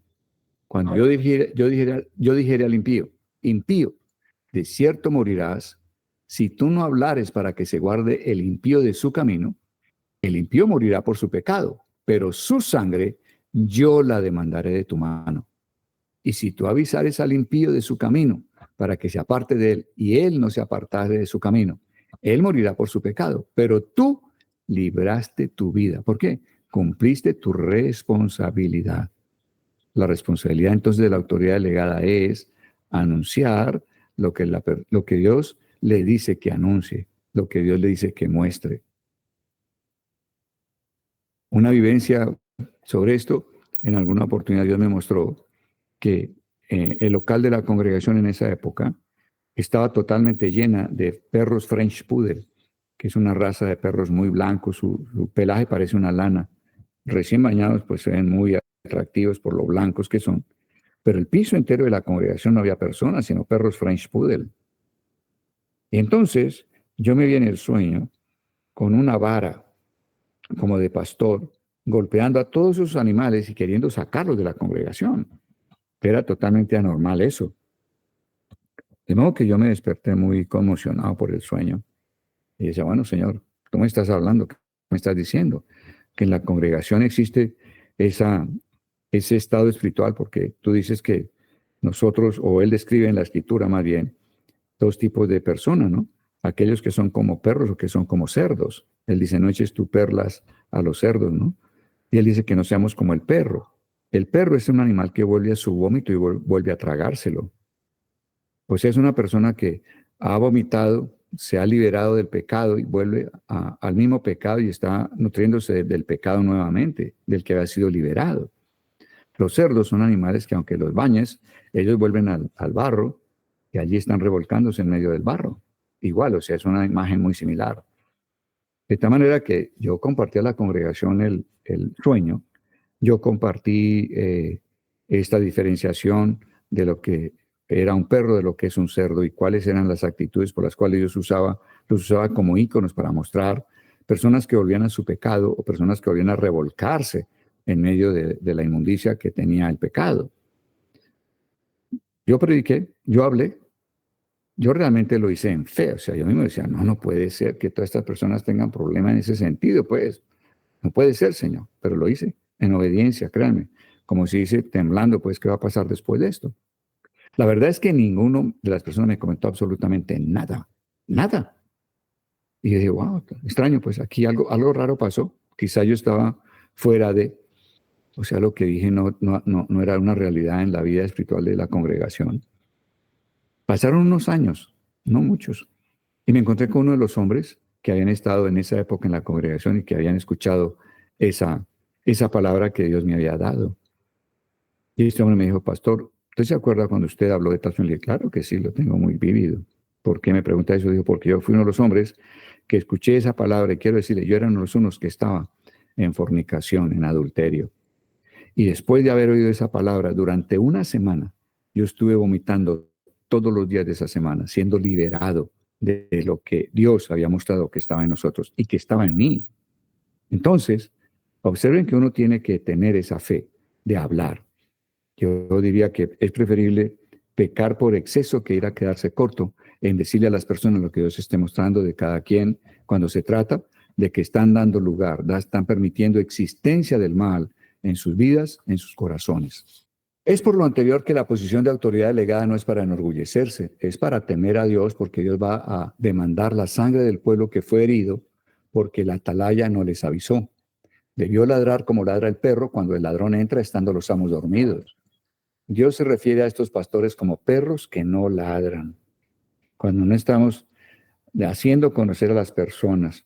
Cuando yo dijere al impío, impío, de cierto morirás, si tú no hablares para que se guarde el impío de su camino, el impío morirá por su pecado, pero su sangre yo la demandaré de tu mano. Y si tú avisares al impío de su camino para que se aparte de él, y él no se apartare de su camino, él morirá por su pecado, pero tú libraste tu vida. ¿Por qué? Cumpliste tu responsabilidad. La responsabilidad entonces de la autoridad delegada es anunciar lo que Dios le dice que anuncie, lo que Dios le dice que muestre. Una vivencia sobre esto, en alguna oportunidad Dios me mostró que el local de la congregación en esa época estaba totalmente llena de perros French Poodle, que es una raza de perros muy blancos, su pelaje parece una lana. Recién bañados, pues se ven muy atractivos por lo blancos que son. Pero el piso entero de la congregación no había personas, sino perros French Poodle. Y entonces yo me vi en el sueño con una vara como de pastor, golpeando a todos esos animales y queriendo sacarlos de la congregación. Era totalmente anormal eso. De modo que yo me desperté muy conmocionado por el sueño. Y decía, bueno, Señor, tú me estás hablando, ¿qué me estás diciendo? Que en la congregación existe ese estado espiritual, porque tú dices que nosotros, o él describe en la escritura más bien, dos tipos de personas, ¿no? Aquellos que son como perros o que son como cerdos. Él dice, no eches tus perlas a los cerdos, ¿no? Y él dice que no seamos como el perro. El perro es un animal que vuelve a su vómito y vuelve a tragárselo. O sea, es una persona que ha vomitado, se ha liberado del pecado y vuelve al mismo pecado y está nutriéndose del pecado nuevamente, del que había sido liberado. Los cerdos son animales que aunque los bañes, ellos vuelven al barro y allí están revolcándose en medio del barro. Igual, o sea, es una imagen muy similar. De tal manera que yo compartí a la congregación el sueño, yo compartí esta diferenciación de lo que era un perro de lo que es un cerdo y cuáles eran las actitudes por las cuales Dios los usaba como íconos para mostrar personas que volvían a su pecado o personas que volvían a revolcarse en medio de la inmundicia que tenía el pecado. Yo prediqué, yo hablé, yo realmente lo hice en fe, o sea, yo mismo decía, no puede ser que todas estas personas tengan problemas en ese sentido, pues, no puede ser, Señor, pero lo hice en obediencia, créanme, como si dice, temblando, pues, ¿qué va a pasar después de esto? La verdad es que ninguno de las personas me comentó absolutamente nada, nada. Y yo dije, wow, extraño, pues aquí algo raro pasó, quizá yo estaba fuera de, o sea, lo que dije no era una realidad en la vida espiritual de la congregación. Pasaron unos años, no muchos, y me encontré con uno de los hombres que habían estado en esa época en la congregación y que habían escuchado esa palabra que Dios me había dado. Y este hombre me dijo, pastor, ¿usted se acuerda cuando usted habló de tal sueño? Le dije, claro que sí, lo tengo muy vivido. ¿Por qué me pregunta eso? Dijo, porque yo fui uno de los hombres que escuché esa palabra y quiero decirle, yo era uno de los unos que estaba en fornicación, en adulterio. Y después de haber oído esa palabra durante una semana, yo estuve vomitando todos los días de esa semana, siendo liberado de lo que Dios había mostrado que estaba en nosotros y que estaba en mí. Entonces, observen que uno tiene que tener esa fe de hablar. Yo diría que es preferible pecar por exceso que ir a quedarse corto en decirle a las personas lo que Dios esté mostrando de cada quien cuando se trata de que están dando lugar, están permitiendo existencia del mal en sus vidas, en sus corazones. Es por lo anterior que la posición de autoridad delegada no es para enorgullecerse, es para temer a Dios porque Dios va a demandar la sangre del pueblo que fue herido porque la atalaya no les avisó. Debió ladrar como ladra el perro cuando el ladrón entra estando los amos dormidos. Dios se refiere a estos pastores como perros que no ladran. Cuando no estamos haciendo conocer a las personas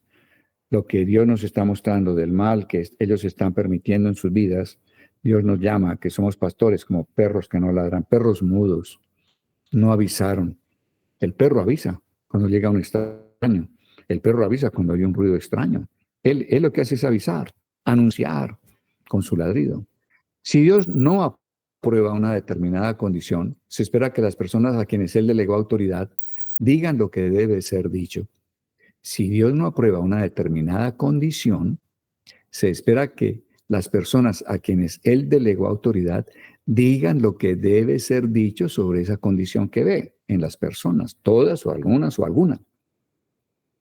lo que Dios nos está mostrando del mal que ellos están permitiendo en sus vidas, Dios nos llama que somos pastores como perros que no ladran, perros mudos, no avisaron. El perro avisa cuando llega un extraño. El perro avisa cuando hay un ruido extraño. Él lo que hace es avisar, anunciar con su ladrido. Si Dios no aprueba una determinada condición, se espera que las personas a quienes Él delegó autoridad digan lo que debe ser dicho. Si Dios no aprueba una determinada condición, se espera que las personas a quienes Él delegó autoridad digan lo que debe ser dicho sobre esa condición que ve en las personas, todas o algunas o alguna.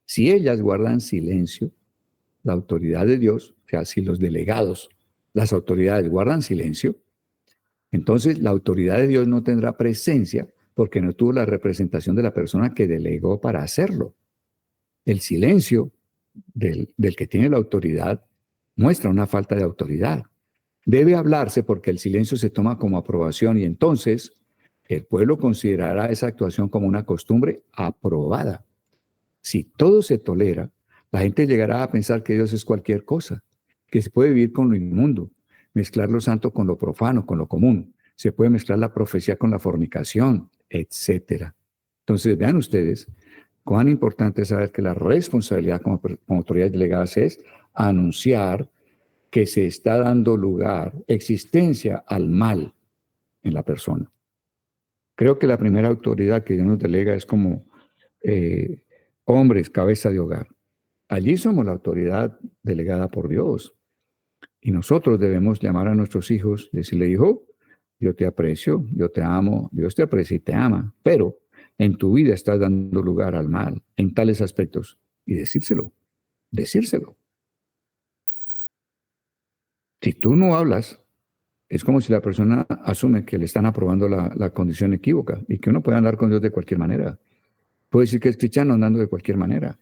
Si ellas guardan silencio, la autoridad de Dios, o sea, si los delegados, las autoridades guardan silencio, entonces la autoridad de Dios no tendrá presencia porque no tuvo la representación de la persona que delegó para hacerlo. El silencio del que tiene la autoridad muestra una falta de autoridad. Debe hablarse porque el silencio se toma como aprobación y entonces el pueblo considerará esa actuación como una costumbre aprobada. Si todo se tolera, la gente llegará a pensar que Dios es cualquier cosa, que se puede vivir con lo inmundo, mezclar lo santo con lo profano, con lo común. Se puede mezclar la profecía con la fornicación, etc. Entonces, vean ustedes cuán importante es saber que la responsabilidad como autoridades delegadas es anunciar que se está dando lugar, existencia al mal en la persona. Creo que la primera autoridad que Dios nos delega es como hombres, cabeza de hogar. Allí somos la autoridad delegada por Dios. Y nosotros debemos llamar a nuestros hijos, decirle, hijo, yo te aprecio, yo te amo, Dios te aprecia y te ama, pero en tu vida estás dando lugar al mal en tales aspectos. Y decírselo. Si tú no hablas, es como si la persona asume que le están aprobando la condición equívoca y que uno puede andar con Dios de cualquier manera. Puede decir que es cristiano andando de cualquier manera.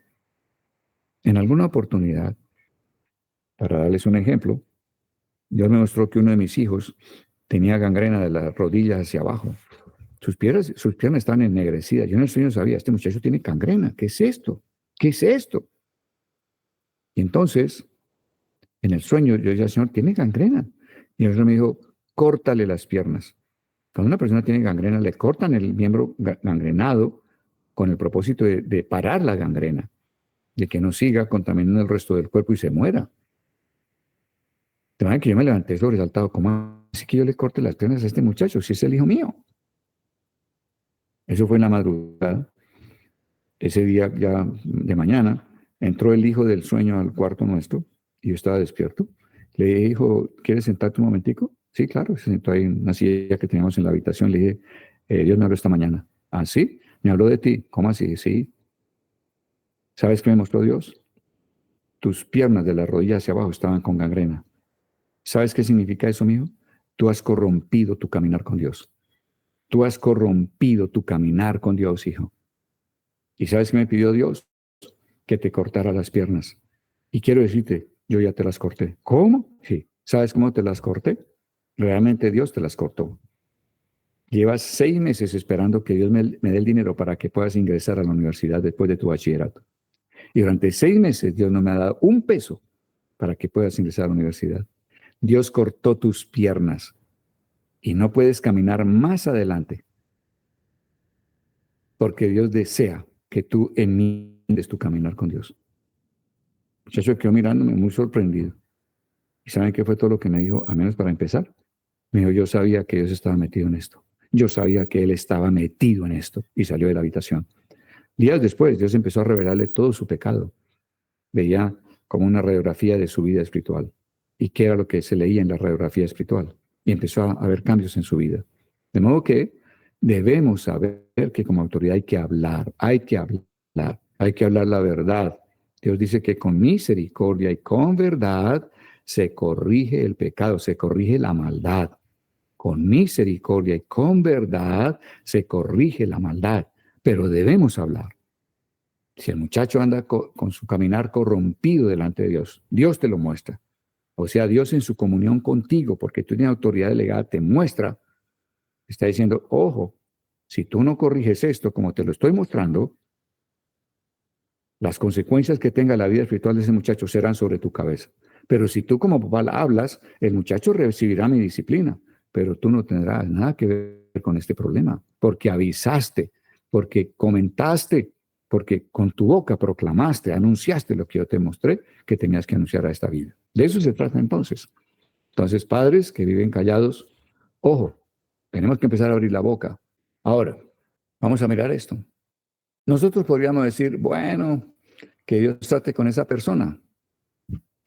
En alguna oportunidad, para darles un ejemplo, Dios me mostró que uno de mis hijos tenía gangrena de las rodillas hacia abajo. Sus piernas estaban ennegrecidas. Yo en el sueño sabía, este muchacho tiene gangrena. ¿Qué es esto? ¿Qué es esto? Y entonces, en el sueño, yo decía, Señor, tiene gangrena. Y el Señor me dijo, córtale las piernas. Cuando una persona tiene gangrena, le cortan el miembro gangrenado con el propósito de parar la gangrena, de que no siga contaminando el resto del cuerpo y se muera. De manera que yo me levanté sobresaltado, ¿cómo así que yo le corte las piernas a este muchacho si es el hijo mío? Eso fue en la madrugada. Ese día ya de mañana entró el hijo del sueño al cuarto nuestro y yo estaba despierto. Le dije, hijo, ¿quieres sentarte un momentico? Sí, claro, se sentó ahí en una silla que teníamos en la habitación. Le dije, Dios me habló esta mañana. ¿Ah, sí? Me habló de ti. ¿Cómo así? Sí. ¿Sabes qué me mostró Dios? Tus piernas de la rodilla hacia abajo estaban con gangrena. ¿Sabes qué significa eso, mijo? Tú has corrompido tu caminar con Dios. Tú has corrompido tu caminar con Dios, hijo. ¿Y sabes qué me pidió Dios? Que te cortara las piernas. Y quiero decirte, yo ya te las corté. ¿Cómo? Sí. ¿Sabes cómo te las corté? Realmente Dios te las cortó. Llevas 6 meses esperando que Dios me dé el dinero para que puedas ingresar a la universidad después de tu bachillerato. Y durante 6 meses Dios no me ha dado un peso para que puedas ingresar a la universidad. Dios cortó tus piernas y no puedes caminar más adelante porque Dios desea que tú enmiendes tu caminar con Dios. El muchacho quedó mirándome muy sorprendido. ¿Y saben qué fue todo lo que me dijo? Al menos para empezar. Me dijo, yo sabía que Dios estaba metido en esto. Yo sabía que Él estaba metido en esto. Y salió de la habitación. Días después, Dios empezó a revelarle todo su pecado. Veía como una radiografía de su vida espiritual. ¿Y qué era lo que se leía en la radiografía espiritual? Y empezó a haber cambios en su vida. De modo que debemos saber que como autoridad hay que hablar la verdad. Dios dice que con misericordia y con verdad se corrige el pecado, se corrige la maldad. Con misericordia y con verdad se corrige la maldad, pero debemos hablar. Si el muchacho anda con su caminar corrompido delante de Dios, Dios te lo muestra. O sea, Dios en su comunión contigo, porque tú tienes autoridad delegada, te muestra Está diciendo, ojo, si tú no corriges esto como te lo estoy mostrando, las consecuencias que tenga la vida espiritual de ese muchacho serán sobre tu cabeza. Pero si tú como papá la hablas, el muchacho recibirá mi disciplina, pero tú no tendrás nada que ver con este problema, porque avisaste, porque comentaste, porque con tu boca proclamaste, anunciaste lo que yo te mostré que tenías que anunciar a esta vida. De eso se trata entonces. Entonces, padres que viven callados, ojo, tenemos que empezar a abrir la boca. Ahora, vamos a mirar esto. Nosotros podríamos decir, bueno, que Dios trate con esa persona.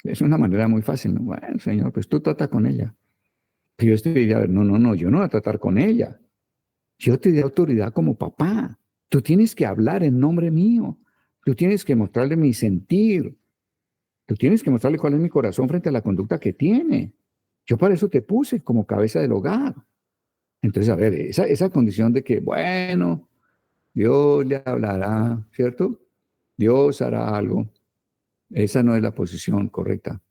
Es una manera muy fácil, ¿no? Bueno, Señor, pues tú trata con ella. Y Dios te diría, no, yo no voy a tratar con ella. Yo te di autoridad como papá. Tú tienes que hablar en nombre mío. Tú tienes que mostrarle mi sentir. Tú tienes que mostrarle cuál es mi corazón frente a la conducta que tiene. Yo para eso te puse como cabeza del hogar. Entonces, a ver, esa condición de que, bueno, Dios le hablará, ¿cierto? Dios hará algo. Esa no es la posición correcta.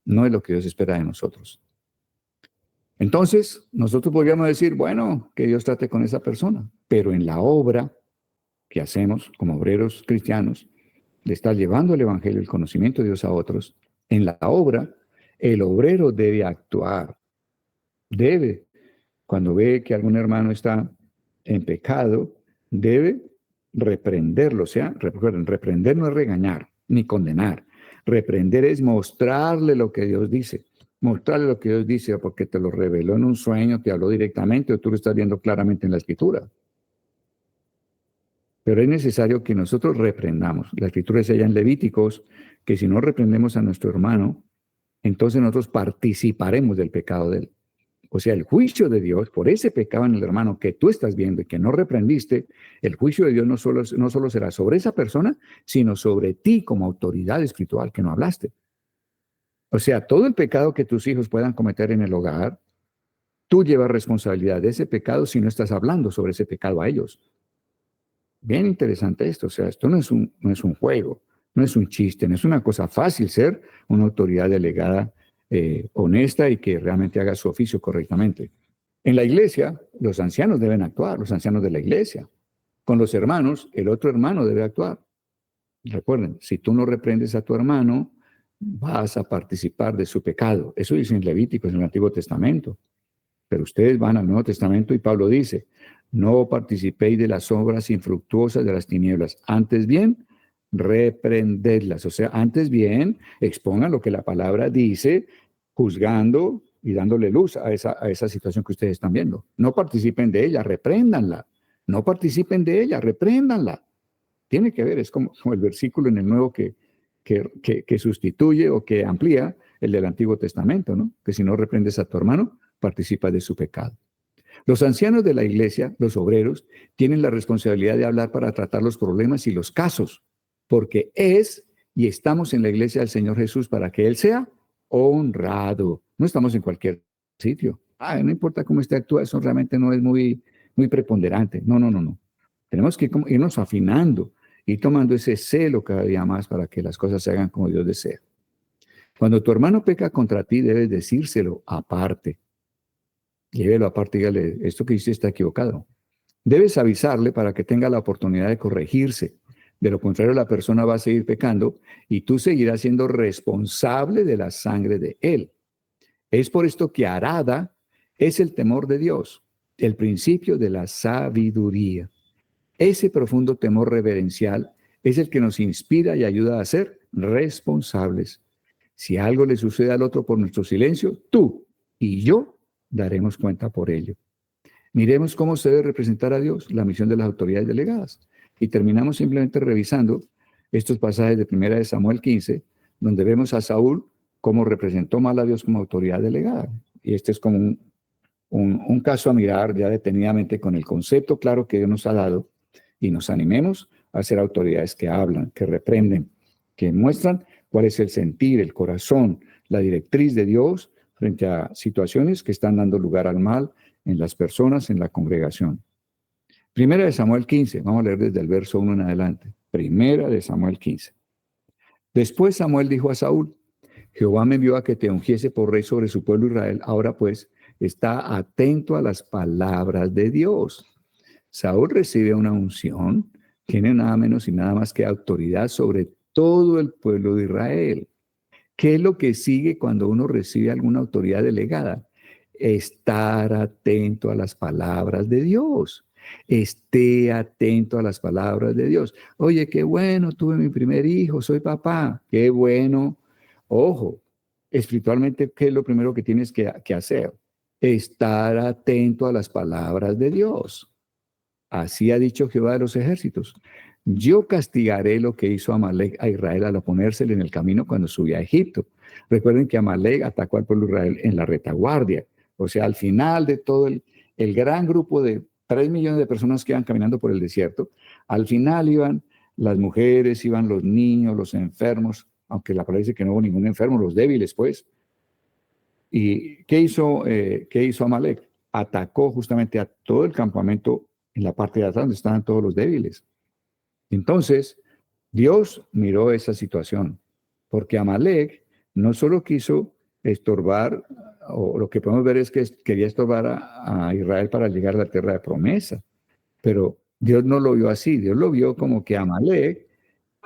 No es lo que Dios espera de nosotros. Entonces, nosotros podríamos decir, bueno, que Dios trate con esa persona, pero en la obra que hacemos como obreros cristianos, de estar llevando el Evangelio, el conocimiento de Dios a otros, en la obra, el obrero debe actuar, debe, cuando ve que algún hermano está en pecado, debe reprenderlo. O sea, recuerden, reprender no es regañar ni condenar. Reprender es mostrarle lo que Dios dice. Mostrarle lo que Dios dice porque te lo reveló en un sueño, te habló directamente o tú lo estás viendo claramente en la Escritura. Pero es necesario que nosotros reprendamos. La Escritura dice allá en Levíticos que si no reprendemos a nuestro hermano, entonces nosotros participaremos del pecado de él. O sea, el juicio de Dios por ese pecado en el hermano que tú estás viendo y que no reprendiste, el juicio de Dios no solo será sobre esa persona, sino sobre ti como autoridad espiritual que no hablaste. O sea, todo el pecado que tus hijos puedan cometer en el hogar, tú llevas responsabilidad de ese pecado si no estás hablando sobre ese pecado a ellos. Bien interesante esto, o sea, esto no es un juego, no es un chiste, no es una cosa fácil ser una autoridad delegada honesta y que realmente haga su oficio correctamente. En la iglesia, los ancianos deben actuar, los ancianos de la iglesia. Con los hermanos, el otro hermano debe actuar. Recuerden, si tú no reprendes a tu hermano, vas a participar de su pecado. Eso dice en Levíticos, en el Antiguo Testamento. Pero ustedes van al Nuevo Testamento y Pablo dice, no participéis de las obras infructuosas de las tinieblas, antes bien, reprendedlas. O sea, antes bien, expongan lo que la palabra dice, juzgando y dándole luz a esa situación que ustedes están viendo. No participen de ella, repréndanla. No participen de ella, repréndanla. Tiene que ver, es como el versículo en el Nuevo que sustituye o que amplía el del Antiguo Testamento, ¿no? Que si no reprendes a tu hermano, participa de su pecado. Los ancianos de la iglesia, los obreros, tienen la responsabilidad de hablar para tratar los problemas y los casos, porque es y estamos en la iglesia del Señor Jesús para que Él sea honrado. No estamos en cualquier sitio. No importa cómo esté actúa, eso realmente no es muy preponderante. No. Tenemos que irnos afinando y tomando ese celo cada día más para que las cosas se hagan como Dios desea. Cuando tu hermano peca contra ti, debes decírselo aparte. Llévelo aparte y dígale, esto que hiciste está equivocado. Debes avisarle para que tenga la oportunidad de corregirse. De lo contrario, la persona va a seguir pecando y tú seguirás siendo responsable de la sangre de él. Es por esto que arada es el temor de Dios, el principio de la sabiduría. Ese profundo temor reverencial es el que nos inspira y ayuda a ser responsables. Si algo le sucede al otro por nuestro silencio, tú y yo daremos cuenta por ello. Miremos cómo se debe representar a Dios la misión de las autoridades delegadas. Y terminamos simplemente revisando estos pasajes de 1 de Samuel 15, donde vemos a Saúl cómo representó mal a Dios como autoridad delegada. Y este es como un caso a mirar ya detenidamente con el concepto claro que Dios nos ha dado y nos animemos a ser autoridades que hablan, que reprenden, que muestran cuál es el sentir, el corazón, la directriz de Dios frente a situaciones que están dando lugar al mal en las personas, en la congregación. Primera de Samuel 15, vamos a leer desde el verso 1 en adelante. Primera de Samuel 15. Después Samuel dijo a Saúl, Jehová me envió a que te ungiese por rey sobre su pueblo Israel. Ahora pues, está atento a las palabras de Dios. Saúl recibe una unción, tiene nada menos y nada más que autoridad sobre todo el pueblo de Israel. ¿Qué es lo que sigue cuando uno recibe alguna autoridad delegada? Estar atento a las palabras de Dios. Esté atento a las palabras de Dios. Oye, qué bueno, tuve mi primer hijo, soy papá. Qué bueno. Ojo, espiritualmente, ¿qué es lo primero que tienes que hacer? Estar atento a las palabras de Dios. Así ha dicho Jehová de los ejércitos. Yo castigaré lo que hizo Amalek a Israel al oponérsele en el camino cuando subía a Egipto. Recuerden que Amalek atacó al pueblo de Israel en la retaguardia. O sea, al final de todo el gran grupo de 3 millones de personas que iban caminando por el desierto, al final iban las mujeres, iban los niños, los enfermos, aunque la palabra dice que no hubo ningún enfermo, los débiles, pues. ¿Y qué hizo Amalek? Atacó justamente a todo el campamento en la parte de atrás donde estaban todos los débiles. Entonces, Dios miró esa situación, porque Amalek no solo quiso estorbar, o lo que podemos ver es que quería estorbar a Israel para llegar a la tierra de promesa, pero Dios no lo vio así, Dios lo vio como que Amalek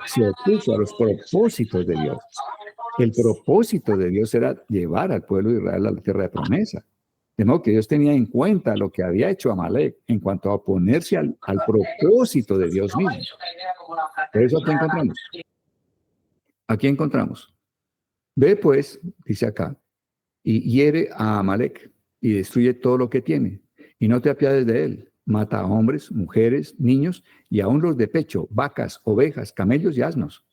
se opuso a los propósitos de Dios. El propósito de Dios era llevar al pueblo de Israel a la tierra de promesa. De modo que Dios tenía en cuenta lo que había hecho Amalek en cuanto a oponerse al propósito de Dios mismo. Por eso aquí encontramos. Aquí encontramos. Ve pues, dice acá, y hiere a Amalek y destruye todo lo que tiene. Y no te apiades de él. Mata a hombres, mujeres, niños y aún los de pecho, vacas, ovejas, camellos y asnos.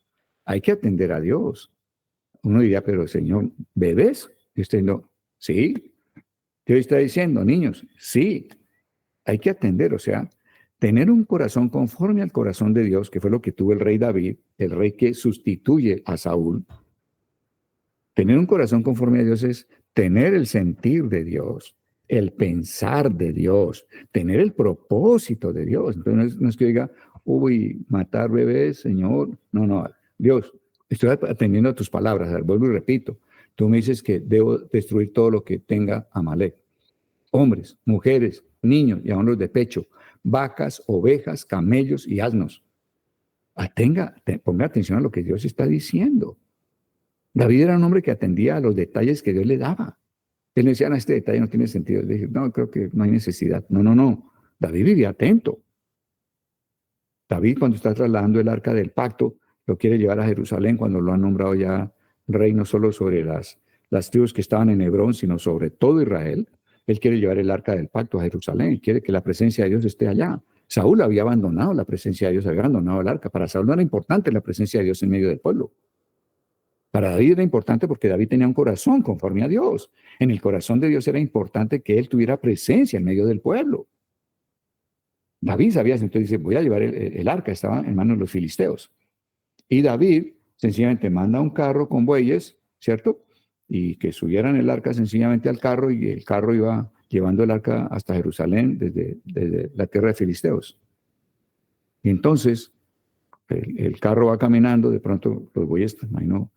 Hay que atender a Dios. Uno diría, pero Señor, ¿bebés? Y usted no, sí. ¿Qué está diciendo? Niños, sí. Hay que atender, o sea, tener un corazón conforme al corazón de Dios, que fue lo que tuvo el rey David, el rey que sustituye a Saúl. Tener un corazón conforme a Dios es tener el sentir de Dios, el pensar de Dios, tener el propósito de Dios. Entonces no es que diga, uy, matar bebés, Señor. No, no, Dios, estoy atendiendo a tus palabras, vuelvo y repito. Tú me dices que debo destruir todo lo que tenga Amalek. Hombres, mujeres, niños y aún los de pecho, vacas, ovejas, camellos y asnos. Ponga atención a lo que Dios está diciendo. David era un hombre que atendía a los detalles que Dios le daba. Él decía, no, este detalle no tiene sentido. Le dije, no, creo que no hay necesidad. No, no, no. David vivía atento. David, cuando está trasladando el arca del pacto, lo quiere llevar a Jerusalén cuando lo han nombrado ya rey no solo sobre las tribus que estaban en Hebrón, sino sobre todo Israel. Él quiere llevar el arca del pacto a Jerusalén, quiere que la presencia de Dios esté allá. Saúl había abandonado la presencia de Dios, había abandonado el arca. Para Saúl no era importante la presencia de Dios en medio del pueblo. Para David era importante porque David tenía un corazón conforme a Dios. En el corazón de Dios era importante que él tuviera presencia en medio del pueblo. David sabía, entonces dice, voy a llevar el arca, estaba en manos de los filisteos. Y David sencillamente manda un carro con bueyes, ¿cierto? Y que subieran el arca sencillamente al carro y el carro iba llevando el arca hasta Jerusalén desde la tierra de filisteos. Y entonces el carro va caminando, de pronto los bueyes, imagino,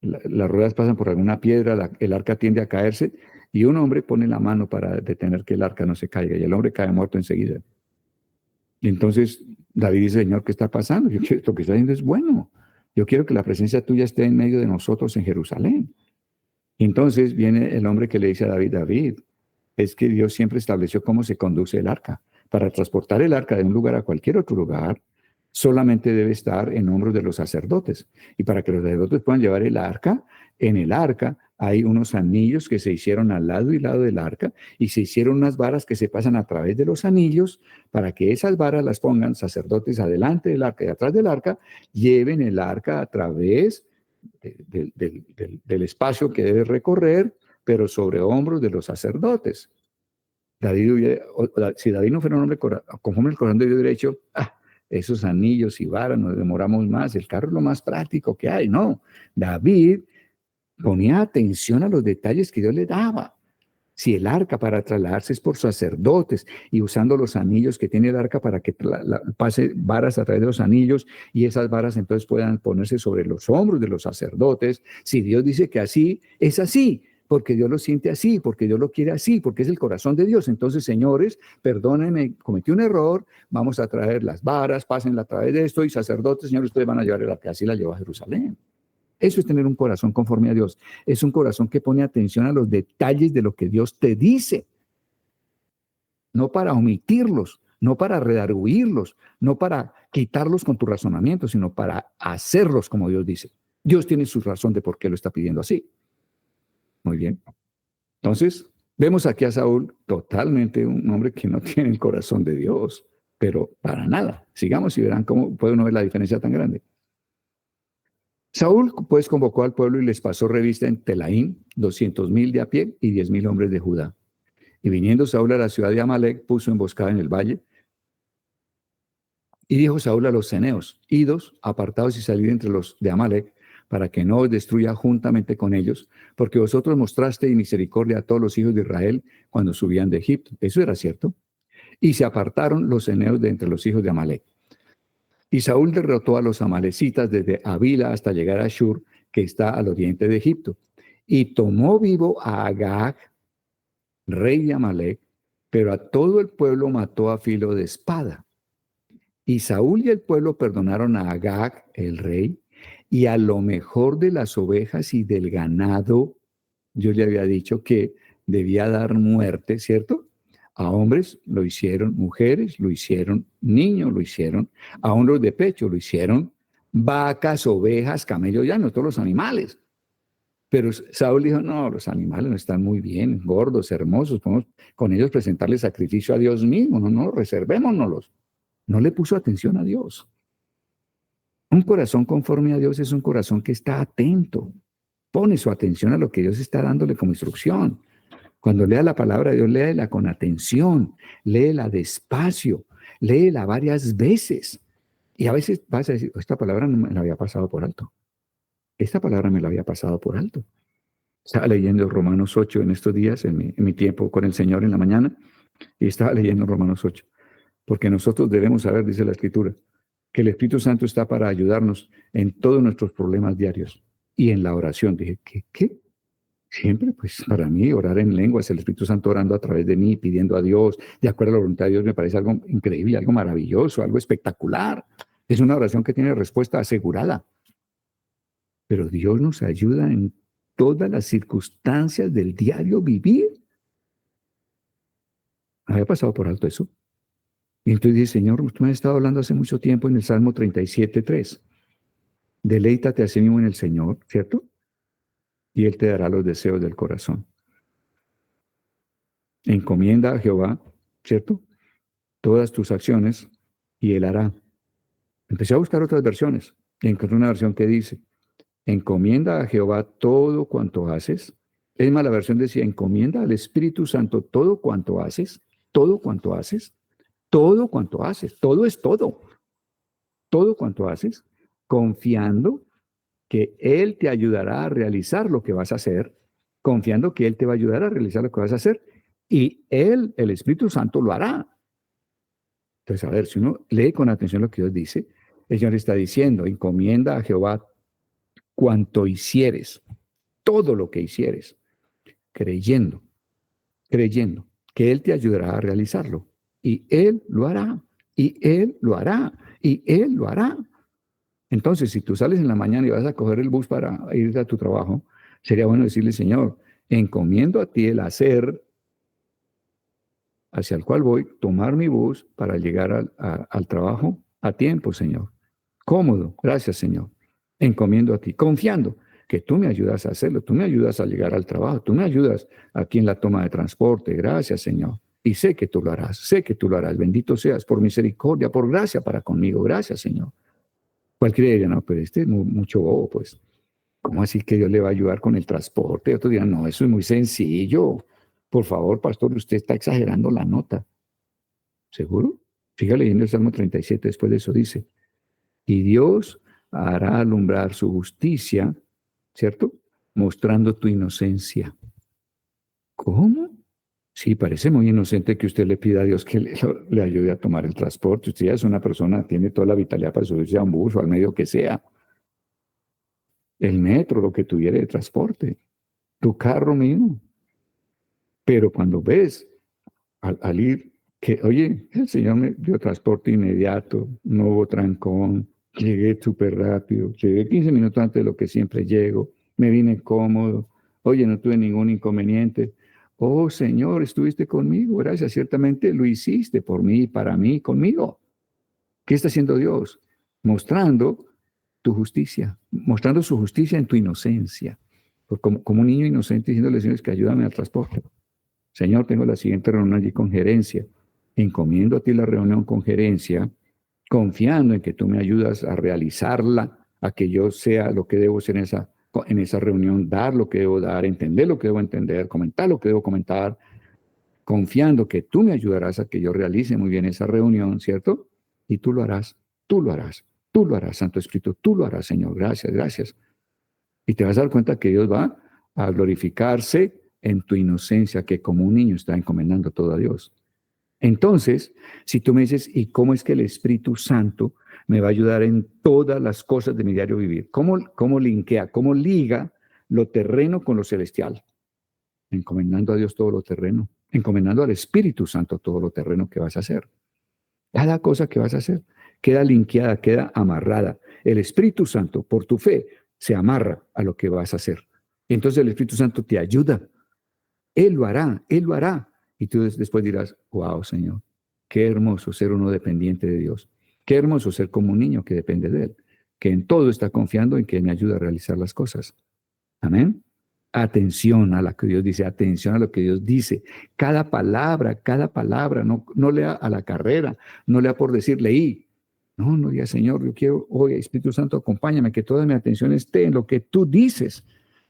las ruedas pasan por alguna piedra, el arca tiende a caerse y un hombre pone la mano para detener que el arca no se caiga y el hombre cae muerto enseguida. Y entonces David dice, Señor, ¿qué está pasando? Lo que está haciendo es bueno. Yo quiero que la presencia tuya esté en medio de nosotros en Jerusalén. Y entonces viene el hombre que le dice a David, David, es que Dios siempre estableció cómo se conduce el arca. Para transportar el arca de un lugar a cualquier otro lugar, solamente debe estar en hombros de los sacerdotes. Y para que los sacerdotes puedan llevar el arca, en el arca hay unos anillos que se hicieron al lado y lado del arca y se hicieron unas varas que se pasan a través de los anillos para que esas varas las pongan sacerdotes adelante del arca y atrás del arca, lleven el arca a través del espacio que debe recorrer, pero sobre hombros de los sacerdotes. Si David no fuera un hombre conforme al corazón de Dios, hubiera dicho, esos anillos y varas, nos demoramos más, el carro es lo más práctico que hay. No, David ponía atención a los detalles que Dios le daba. Si el arca para trasladarse es por sacerdotes y usando los anillos que tiene el arca para que pase varas a través de los anillos y esas varas entonces puedan ponerse sobre los hombros de los sacerdotes, si Dios dice que así, es así. porque Dios lo siente así, porque Dios lo quiere así, porque es el corazón de Dios. Entonces, señores, perdónenme, cometí un error, vamos a traer las varas, pásenla a través de esto, y sacerdotes, señores, ustedes van a llevar el arca, así la llevó a Jerusalén. Eso es tener un corazón conforme a Dios. Es un corazón que pone atención a los detalles de lo que Dios te dice, no para omitirlos, no para redarguirlos, no para quitarlos con tu razonamiento, sino para hacerlos como Dios dice. Dios tiene su razón de por qué lo está pidiendo así. Muy bien. Entonces, vemos aquí a Saúl totalmente un hombre que no tiene el corazón de Dios, pero para nada. Sigamos y verán cómo puede uno ver la diferencia tan grande. Saúl pues convocó al pueblo y les pasó revista en Telaín, 200,000 de a pie y 10,000 hombres de Judá. Y viniendo Saúl a la ciudad de Amalec, puso emboscada en el valle. Y dijo Saúl a los ceneos: idos, apartados y salid entre los de Amalec, para que no os destruya juntamente con ellos, porque vosotros mostrasteis misericordia a todos los hijos de Israel cuando subían de Egipto. Eso era cierto. Y se apartaron los ceneos de entre los hijos de Amalec. Y Saúl derrotó a los amalecitas desde Avila hasta llegar a Shur, que está al oriente de Egipto. Y tomó vivo a Agag, rey de Amalec, pero a todo el pueblo mató a filo de espada. Y Saúl y el pueblo perdonaron a Agag, el rey, y a lo mejor de las ovejas y del ganado. Yo le había dicho que debía dar muerte, ¿cierto? A hombres lo hicieron, mujeres lo hicieron, niños lo hicieron, a hombres de pecho lo hicieron, vacas, ovejas, camellos, ya no todos los animales. Pero Saúl dijo: no, los animales no están muy bien, gordos, hermosos, podemos con ellos presentarle sacrificio a Dios mismo, no, reservémonos. No le puso atención a Dios. Un corazón conforme a Dios es un corazón que está atento, pone su atención a lo que Dios está dándole como instrucción. Cuando lea la palabra de Dios, léela con atención, léela despacio, léela varias veces. Y a veces vas a decir: esta palabra no me la había pasado por alto. Esta palabra me la había pasado por alto. Estaba leyendo Romanos 8 en estos días, en mi tiempo con el Señor en la mañana, y estaba leyendo Romanos 8. Porque nosotros debemos saber, dice la Escritura, que el Espíritu Santo está para ayudarnos en todos nuestros problemas diarios. Y en la oración dije: ¿qué? Siempre, pues para mí, orar en lenguas, el Espíritu Santo orando a través de mí, pidiendo a Dios, de acuerdo a la voluntad de Dios, me parece algo increíble, algo maravilloso, algo espectacular. Es una oración que tiene respuesta asegurada. Pero Dios nos ayuda en todas las circunstancias del diario vivir. ¿Había pasado por alto eso? Y entonces dice: Señor, usted me ha estado hablando hace mucho tiempo en el Salmo 37:3. Deleítate a sí mismo en el Señor, ¿cierto? Y Él te dará los deseos del corazón. Encomienda a Jehová, ¿cierto? Todas tus acciones y Él hará. Empecé a buscar otras versiones y encontré una versión que dice: encomienda a Jehová todo cuanto haces. Es más, la versión decía: encomienda al Espíritu Santo todo cuanto haces, todo cuanto haces, todo cuanto haces, todo es todo cuanto haces, confiando que Él te ayudará a realizar lo que vas a hacer, confiando que Él te va a ayudar a realizar lo que vas a hacer, y Él, el Espíritu Santo, lo hará. Entonces, a ver, si uno lee con atención lo que Dios dice, el Señor está diciendo: encomienda a Jehová cuanto hicieres, todo lo que hicieres, creyendo que Él te ayudará a realizarlo. Y Él lo hará, y Él lo hará, y Él lo hará. Entonces, si tú sales en la mañana y vas a coger el bus para ir a tu trabajo, sería bueno decirle: Señor, encomiendo a ti el hacer hacia el cual voy, tomar mi bus para llegar al trabajo a tiempo, Señor. Cómodo, gracias, Señor. Encomiendo a ti, confiando que tú me ayudas a hacerlo, tú me ayudas a llegar al trabajo, tú me ayudas aquí en la toma de transporte, gracias, Señor. Y sé que tú lo harás, sé que tú lo harás. Bendito seas por misericordia, por gracia para conmigo, gracias, Señor. Cualquiera diría: no, pero este es mucho bobo, pues. ¿Cómo así que Dios le va a ayudar con el transporte? Otros dirán: no, eso es muy sencillo. Por favor, pastor, usted está exagerando la nota. ¿Seguro? Siga leyendo el Salmo 37, después de eso dice: y Dios hará alumbrar su justicia, ¿cierto? Mostrando tu inocencia. ¿Cómo? Sí, parece muy inocente que usted le pida a Dios que le ayude a tomar el transporte. Usted ya es una persona, tiene toda la vitalidad para subirse a un bus o al medio que sea. El metro, lo que tuviera de transporte. tu carro mismo. Pero cuando ves al ir, que, oye, el Señor me dio transporte inmediato, no hubo trancón, llegué súper rápido, llegué 15 minutos antes de lo que siempre llego, me vine cómodo, oye, no tuve ningún inconveniente. Oh, Señor, estuviste conmigo, gracias, ciertamente lo hiciste por mí, para mí, conmigo. ¿Qué está haciendo Dios? Mostrando tu justicia, mostrando su justicia en tu inocencia. Pues como un niño inocente diciéndole, Señor, es que ayúdame al transporte. Señor, tengo la siguiente reunión allí con gerencia. Encomiendo a ti la reunión con gerencia, confiando en que tú me ayudas a realizarla, a que yo sea lo que debo ser en esa reunión, dar lo que debo dar, entender lo que debo entender, comentar lo que debo comentar, confiando que tú me ayudarás a que yo realice muy bien esa reunión, ¿cierto? Y tú lo harás, tú lo harás, tú lo harás, Santo Espíritu, tú lo harás, Señor. Gracias, gracias. Y te vas a dar cuenta que Dios va a glorificarse en tu inocencia, que como un niño está encomendando todo a Dios. Entonces, si tú me dices, ¿y cómo es que el Espíritu Santo me va a ayudar en todas las cosas de mi diario vivir? ¿Cómo linkea, cómo liga lo terreno con lo celestial? Encomendando a Dios todo lo terreno, encomendando al Espíritu Santo todo lo terreno que vas a hacer. Cada cosa que vas a hacer queda linkeada, queda amarrada. El Espíritu Santo, por tu fe, se amarra a lo que vas a hacer. Entonces el Espíritu Santo te ayuda. Él lo hará, Él lo hará. Y tú después dirás, wow, Señor, qué hermoso ser uno dependiente de Dios. Qué hermoso ser como un niño que depende de Él, que en todo está confiando en que me ayuda a realizar las cosas. Amén. Atención a lo que Dios dice, atención a lo que Dios dice. Cada palabra, no lea a la carrera, no lea por decir leí. No diga, Señor, yo quiero, oye, Espíritu Santo, acompáñame, que toda mi atención esté en lo que tú dices.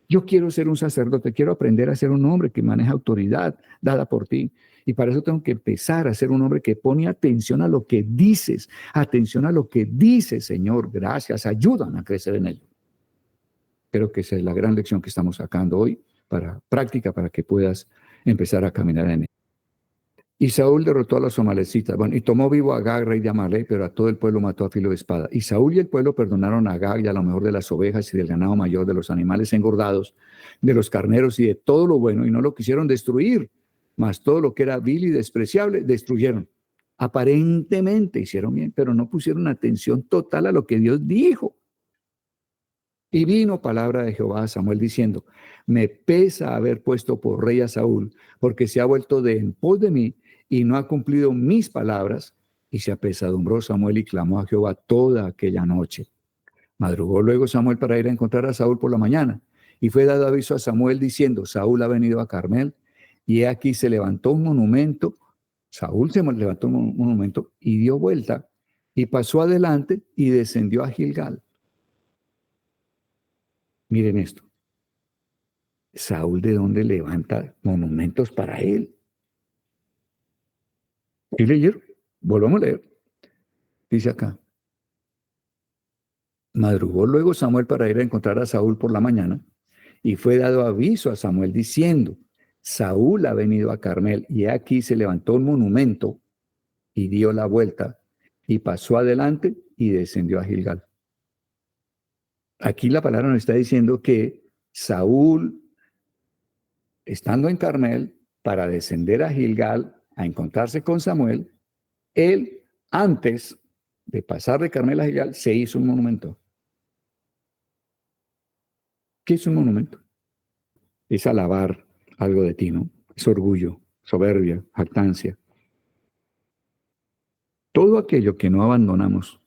Yo quiero ser un sacerdote, quiero aprender a ser un hombre que maneja autoridad dada por ti. Y para eso tengo que empezar a ser un hombre que pone atención a lo que dices, atención a lo que dices, Señor, gracias, ayúdame a crecer en ello. Creo que esa es la gran lección que estamos sacando hoy para práctica, para que puedas empezar a caminar en él. Y Saúl derrotó a los amalecitas, y tomó vivo a Agag, rey de Amalek, pero a todo el pueblo mató a filo de espada. Y Saúl y el pueblo perdonaron a Agag y a lo mejor de las ovejas y del ganado mayor, de los animales engordados, de los carneros y de todo lo bueno, y no lo quisieron destruir, mas todo lo que era vil y despreciable, destruyeron. Aparentemente hicieron bien, pero no pusieron atención total a lo que Dios dijo. Y vino palabra de Jehová a Samuel diciendo, me pesa haber puesto por rey a Saúl, porque se ha vuelto de en pos de mí y no ha cumplido mis palabras. Y se apesadumbró Samuel y clamó a Jehová toda aquella noche. Madrugó luego Samuel para ir a encontrar a Saúl por la mañana. Y fue dado aviso a Samuel diciendo, Saúl ha venido a Carmel. Y he aquí se levantó un monumento. Saúl se levantó un monumento y dio vuelta y pasó adelante y descendió a Gilgal. Miren esto. Saúl, ¿de dónde levanta monumentos para él? ¿Y leyeron? Volvamos a leer. Dice acá. Madrugó luego Samuel para ir a encontrar a Saúl por la mañana, y fue dado aviso a Samuel diciendo, Saúl ha venido a Carmel, y aquí se levantó un monumento, y dio la vuelta, y pasó adelante, y descendió a Gilgal. Aquí la palabra nos está diciendo que Saúl, estando en Carmel, para descender a Gilgal, a encontrarse con Samuel, él, antes de pasar de Carmel a Gilgal, se hizo un monumento. ¿Qué es un monumento? Es alabar algo de ti, ¿no? Es orgullo, soberbia, jactancia. Todo aquello que no abandonamos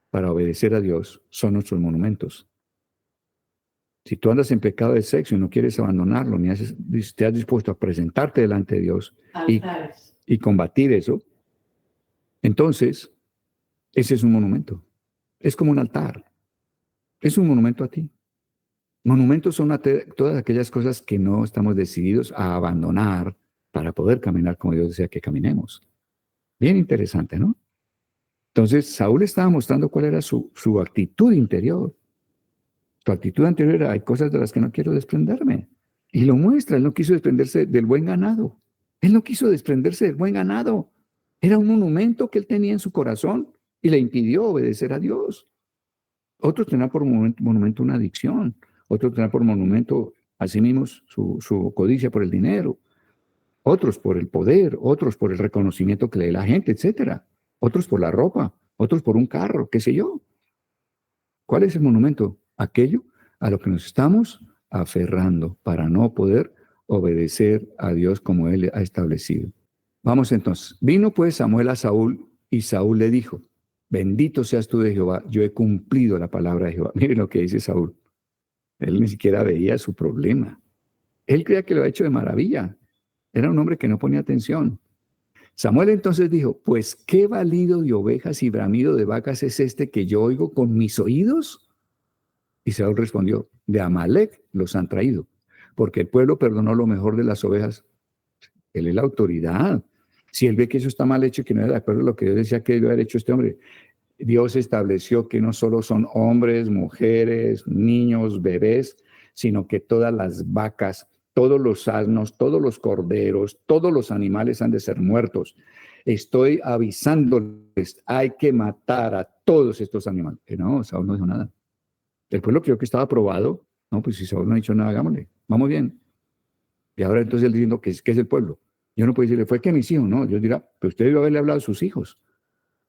para obedecer a Dios son nuestros monumentos. Si tú andas en pecado de sexo y no quieres abandonarlo, ni te has dispuesto a presentarte delante de Dios y combatir eso, entonces ese es un monumento. Es como un altar. Es un monumento a ti. Monumentos son todas aquellas cosas que no estamos decididos a abandonar para poder caminar como Dios desea que caminemos. Bien interesante, ¿no? Entonces, Saúl estaba mostrando cuál era su actitud interior. Su actitud anterior era, hay cosas de las que no quiero desprenderme. Y lo muestra, él no quiso desprenderse del buen ganado. Él no quiso desprenderse del buen ganado. Era un monumento que él tenía en su corazón y le impidió obedecer a Dios. Otros tenían por monumento una adicción. Otros tenían por monumento asimismo su codicia por el dinero, otros por el poder, otros por el reconocimiento que le dé la gente, etcétera, otros por la ropa, otros por un carro, qué sé yo. ¿Cuál es el monumento? Aquello a lo que nos estamos aferrando para no poder obedecer a Dios como Él ha establecido. Vamos entonces. Vino pues Samuel a Saúl y Saúl le dijo, bendito seas tú de Jehová, yo he cumplido la palabra de Jehová. Miren lo que dice Saúl. Él ni siquiera veía su problema. Él creía que lo había hecho de maravilla. Era un hombre que no ponía atención. Samuel entonces dijo, pues qué balido de ovejas y bramido de vacas es este que yo oigo con mis oídos. Y Saúl respondió, de Amalec los han traído, porque el pueblo perdonó lo mejor de las ovejas. Él es la autoridad. Si él ve que eso está mal hecho y que no es de acuerdo a lo que Dios decía que debe haber hecho este hombre, Dios estableció que no solo son hombres, mujeres, niños, bebés, sino que todas las vacas, todos los asnos, todos los corderos, todos los animales han de ser muertos. Estoy avisándoles, hay que matar a todos estos animales. No, Saúl no dijo nada. El pueblo creyó que estaba aprobado. No, pues si Saúl no ha dicho nada, hagámosle. Vamos bien. Y ahora entonces él diciendo que es el pueblo. Yo no puedo decirle, fue que mis hijos, no. Yo dirá, pero usted debe haberle hablado a sus hijos.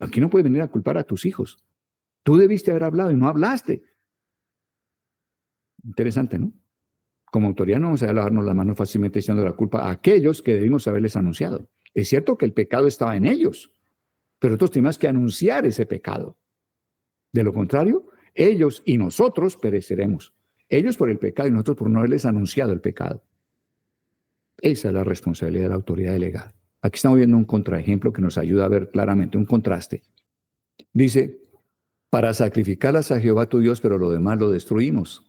Aquí no puedes venir a culpar a tus hijos. Tú debiste haber hablado y no hablaste. Interesante, ¿no? Como autoridad no vamos a lavarnos las manos fácilmente echando la culpa a aquellos que debimos haberles anunciado. Es cierto que el pecado estaba en ellos, pero nosotros tenemos que anunciar ese pecado. De lo contrario, ellos y nosotros pereceremos. Ellos por el pecado y nosotros por no haberles anunciado el pecado. Esa es la responsabilidad de la autoridad delegada. Aquí estamos viendo un contraejemplo que nos ayuda a ver claramente un contraste. Dice, para sacrificarlas a Jehová tu Dios, pero lo demás lo destruimos.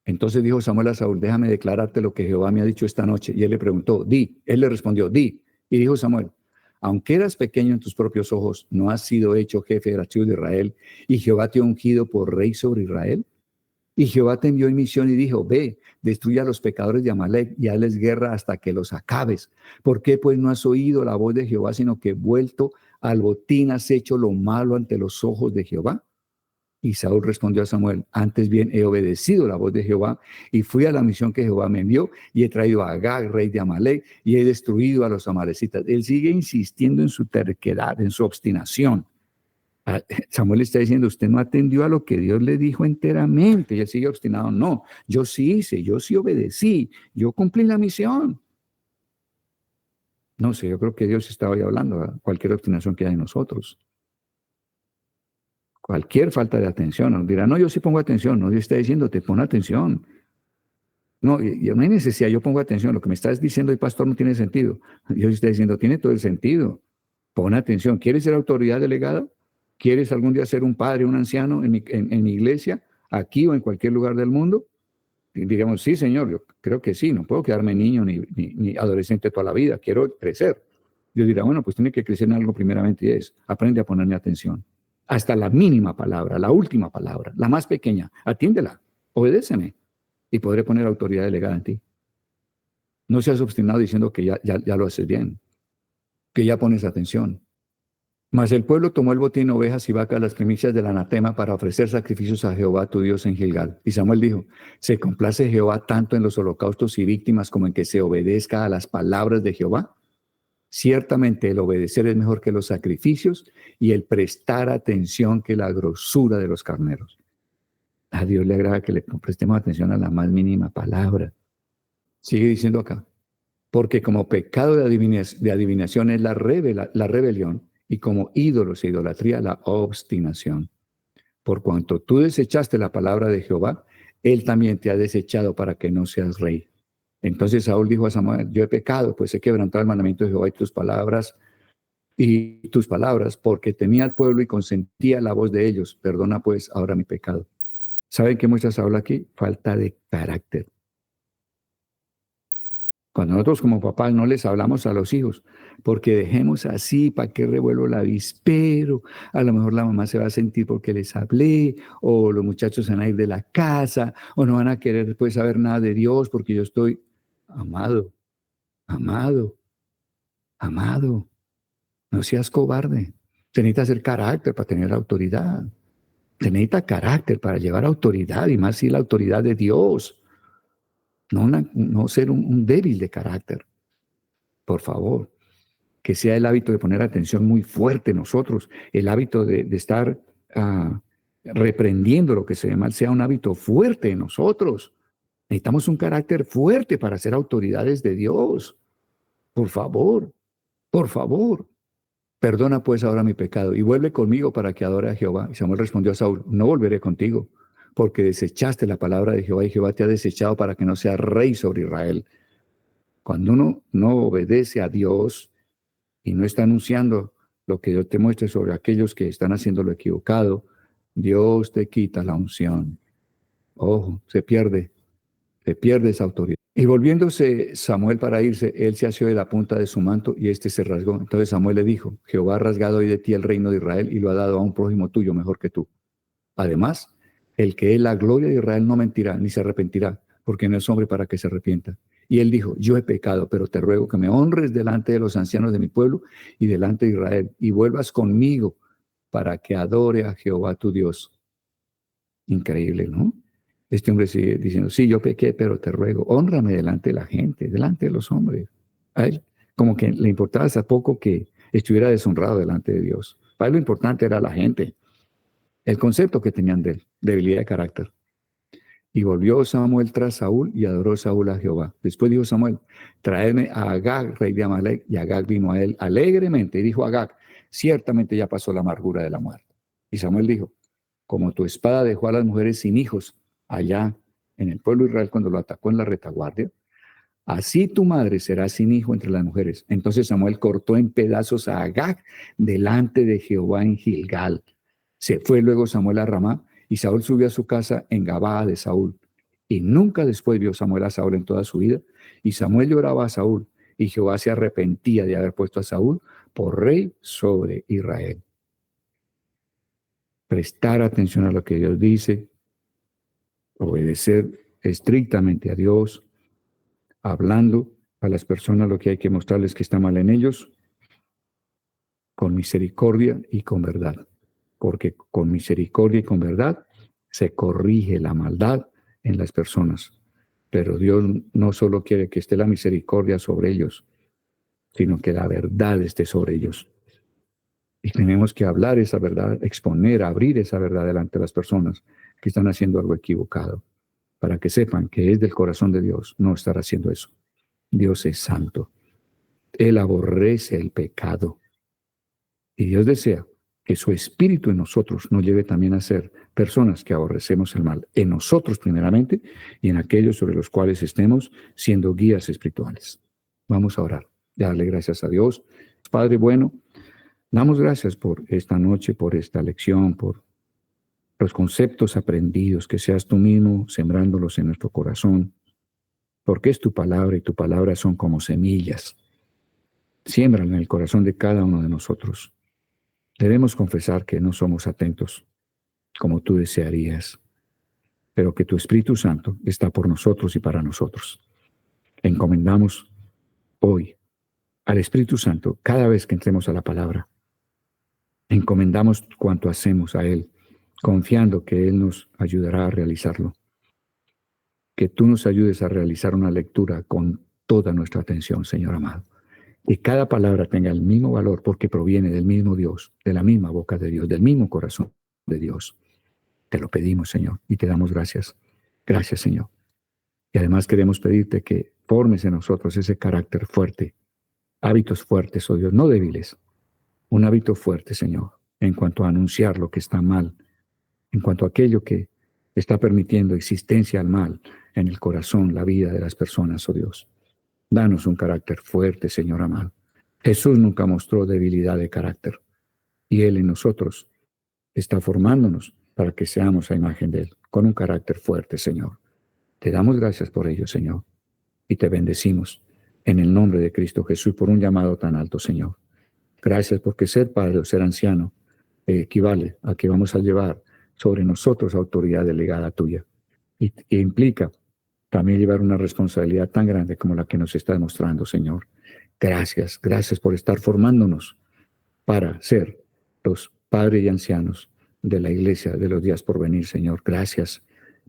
Entonces dijo Samuel a Saúl, déjame declararte lo que Jehová me ha dicho esta noche. Y él le preguntó, di. Él le respondió, di. Y dijo Samuel, aunque eras pequeño en tus propios ojos, ¿no has sido hecho jefe de la tribu de Israel? Y Jehová te ha ungido por rey sobre Israel. Y Jehová te envió en misión y dijo, ve, destruye a los pecadores de Amalec y hazles guerra hasta que los acabes. ¿Por qué pues no has oído la voz de Jehová, sino que vuelto al botín has hecho lo malo ante los ojos de Jehová? Y Saúl respondió a Samuel, antes bien he obedecido la voz de Jehová y fui a la misión que Jehová me envió y he traído a Agag, rey de Amalec, y he destruido a los amalecitas. Él sigue insistiendo en su terquedad, en su obstinación. Samuel está diciendo, usted no atendió a lo que Dios le dijo enteramente. Y él sigue obstinado. No, yo sí hice, yo sí obedecí, yo cumplí la misión. No sé, yo creo que Dios estaba ahí hablando a cualquier obstinación que hay en nosotros. Cualquier falta de atención. Nos dirá, no, yo sí pongo atención. No, Dios está diciendo, te pon atención. No, no hay necesidad, yo pongo atención. Lo que me estás diciendo hoy, pastor, no tiene sentido. Dios está diciendo, tiene todo el sentido. Pon atención. ¿Quieres ser autoridad delegada? ¿Quieres algún día ser un padre, un anciano en mi iglesia, aquí o en cualquier lugar del mundo? Y diríamos, sí, Señor, yo creo que sí, no puedo quedarme niño ni adolescente toda la vida, quiero crecer. Dios dirá, bueno, pues tiene que crecer en algo primeramente y es, aprende a ponerme atención. Hasta la mínima palabra, la última palabra, la más pequeña, atiéndela, obedéceme y podré poner autoridad delegada en ti. No seas obstinado diciendo que ya lo haces bien, que ya pones atención. Mas el pueblo tomó el botín, ovejas y vacas, las primicias del anatema, para ofrecer sacrificios a Jehová tu Dios en Gilgal. Y Samuel dijo, ¿se complace Jehová tanto en los holocaustos y víctimas como en que se obedezca a las palabras de Jehová? Ciertamente el obedecer es mejor que los sacrificios y el prestar atención que la grosura de los carneros. A Dios le agrada que le prestemos atención a la más mínima palabra. Sigue diciendo acá, porque como pecado de adivinación es la rebelión, y como ídolos e idolatría la obstinación. Por cuanto tú desechaste la palabra de Jehová, él también te ha desechado para que no seas rey. Entonces Saúl dijo a Samuel, yo he pecado, pues he quebrantado el mandamiento de Jehová y tus palabras, porque temía al pueblo y consentía la voz de ellos. Perdona pues ahora mi pecado. ¿Saben qué muestra Saúl aquí? Falta de carácter. Cuando nosotros como papás no les hablamos a los hijos, porque dejemos así, ¿para qué revuelvo el avispero? A lo mejor la mamá se va a sentir porque les hablé, o los muchachos se van a ir de la casa, o no van a querer después saber nada de Dios porque yo estoy amado, amado, amado. No seas cobarde. Te necesita hacer carácter para tener autoridad. Te necesita carácter para llevar autoridad, y más si la autoridad de Dios. no ser un débil de carácter, por favor. Que sea el hábito de poner atención muy fuerte en nosotros, el hábito de estar reprendiendo lo que se ve mal, sea un hábito fuerte en nosotros. Necesitamos un carácter fuerte para ser autoridades de Dios. Por favor, por favor. Perdona pues ahora mi pecado y vuelve conmigo para que adore a Jehová. Y Samuel respondió a Saúl, no volveré contigo, porque desechaste la palabra de Jehová y Jehová te ha desechado para que no seas rey sobre Israel. Cuando uno no obedece a Dios y no está anunciando lo que Dios te muestre sobre aquellos que están haciendo lo equivocado, Dios te quita la unción. Ojo, se pierde esa autoridad. Y volviéndose Samuel para irse, él se asió de la punta de su manto y éste se rasgó. Entonces Samuel le dijo, Jehová ha rasgado hoy de ti el reino de Israel y lo ha dado a un prójimo tuyo mejor que tú. Además, el que es la gloria de Israel no mentirá ni se arrepentirá, porque no es hombre para que se arrepienta. Y él dijo, yo he pecado, pero te ruego que me honres delante de los ancianos de mi pueblo y delante de Israel, y vuelvas conmigo para que adore a Jehová tu Dios. Increíble, ¿no? Este hombre sigue diciendo, sí, yo pequé, pero te ruego, hónrame delante de la gente, delante de los hombres. A él como que le importaba hasta poco que estuviera deshonrado delante de Dios. Para él lo importante era la gente, el concepto que tenían de él, debilidad de carácter. Y volvió Samuel tras Saúl y adoró Saúl a Jehová. Después dijo Samuel, traedme a Agag, rey de Amalek, y Agag vino a él alegremente. Y dijo Agag, ciertamente ya pasó la amargura de la muerte. Y Samuel dijo, como tu espada dejó a las mujeres sin hijos allá en el pueblo de Israel cuando lo atacó en la retaguardia, así tu madre será sin hijo entre las mujeres. Entonces Samuel cortó en pedazos a Agag delante de Jehová en Gilgal. Se fue luego Samuel a Ramá y Saúl subió a su casa en Gabaa de Saúl. Y nunca después vio Samuel a Saúl en toda su vida. Y Samuel lloraba a Saúl y Jehová se arrepentía de haber puesto a Saúl por rey sobre Israel. Prestar atención a lo que Dios dice, obedecer estrictamente a Dios, hablando a las personas lo que hay que mostrarles que está mal en ellos, con misericordia y con verdad. Porque con misericordia y con verdad se corrige la maldad en las personas. Pero Dios no solo quiere que esté la misericordia sobre ellos, sino que la verdad esté sobre ellos. Y tenemos que hablar esa verdad, exponer, abrir esa verdad delante de las personas que están haciendo algo equivocado, para que sepan que es del corazón de Dios no estar haciendo eso. Dios es santo. Él aborrece el pecado. Y Dios desea que su espíritu en nosotros nos lleve también a ser personas que aborrecemos el mal, en nosotros primeramente y en aquellos sobre los cuales estemos siendo guías espirituales. Vamos a orar, darle gracias a Dios. Padre bueno, damos gracias por esta noche, por esta lección, por los conceptos aprendidos, que seas tú mismo sembrándolos en nuestro corazón, porque es tu palabra y tu palabra son como semillas. Siémbrala en el corazón de cada uno de nosotros. Debemos confesar que no somos atentos como tú desearías, pero que tu Espíritu Santo está por nosotros y para nosotros. Encomendamos hoy al Espíritu Santo cada vez que entremos a la palabra. Encomendamos cuanto hacemos a Él, confiando que Él nos ayudará a realizarlo. Que tú nos ayudes a realizar una lectura con toda nuestra atención, Señor amado. Que cada palabra tenga el mismo valor porque proviene del mismo Dios, de la misma boca de Dios, del mismo corazón de Dios. Te lo pedimos, Señor, y te damos gracias. Gracias, Señor. Y además queremos pedirte que formes en nosotros ese carácter fuerte, hábitos fuertes, oh Dios, no débiles. Un hábito fuerte, Señor, en cuanto a anunciar lo que está mal, en cuanto a aquello que está permitiendo existencia al mal en el corazón, la vida de las personas, oh Dios. Danos un carácter fuerte, Señor amado. Jesús nunca mostró debilidad de carácter y Él en nosotros está formándonos para que seamos a imagen de Él, con un carácter fuerte, Señor. Te damos gracias por ello, Señor, y te bendecimos en el nombre de Cristo Jesús por un llamado tan alto, Señor. Gracias porque ser padre o ser anciano equivale a que vamos a llevar sobre nosotros autoridad delegada tuya y implica también llevar una responsabilidad tan grande como la que nos está demostrando, Señor. Gracias, gracias por estar formándonos para ser los padres y ancianos de la iglesia de los días por venir, Señor. Gracias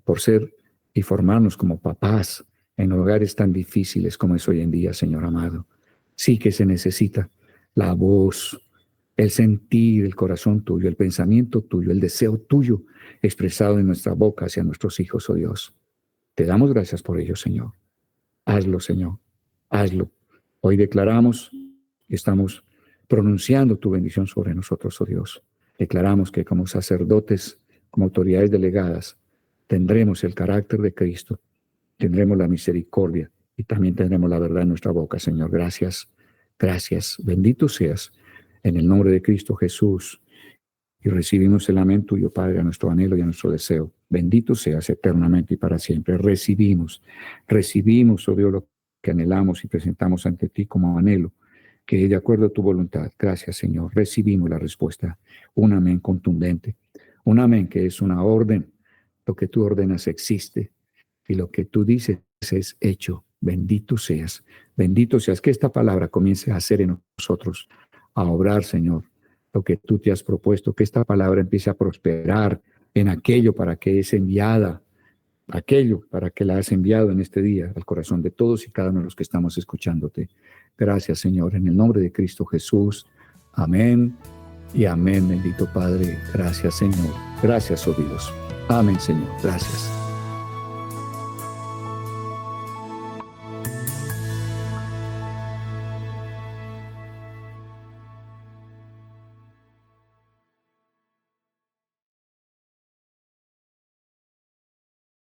por ser y formarnos como papás en hogares tan difíciles como es hoy en día, Señor amado. Sí que se necesita la voz, el sentir, el corazón tuyo, el pensamiento tuyo, el deseo tuyo expresado en nuestra boca hacia nuestros hijos, oh Dios. Te damos gracias por ello, Señor. Hazlo, Señor. Hazlo. Hoy declaramos que estamos pronunciando tu bendición sobre nosotros, oh Dios. Declaramos que como sacerdotes, como autoridades delegadas, tendremos el carácter de Cristo, tendremos la misericordia y también tendremos la verdad en nuestra boca, Señor. Gracias, gracias. Bendito seas en el nombre de Cristo Jesús. Y recibimos el amén tuyo, Padre, a nuestro anhelo y a nuestro deseo. Bendito seas eternamente y para siempre. Recibimos, oh Dios, lo que anhelamos y presentamos ante ti como anhelo, que de acuerdo a tu voluntad. Gracias, Señor. Recibimos la respuesta. Un amén contundente. Un amén que es una orden. Lo que tú ordenas existe y lo que tú dices es hecho. Bendito seas. Bendito seas. Que esta palabra comience a hacer en nosotros, a obrar, Señor, lo que tú te has propuesto, que esta palabra empiece a prosperar en aquello para que es enviada, aquello para que la has enviado en este día al corazón de todos y cada uno de los que estamos escuchándote. Gracias, Señor, en el nombre de Cristo Jesús. Amén y amén, bendito Padre. Gracias, Señor. Gracias, oh Dios. Amén, Señor. Gracias.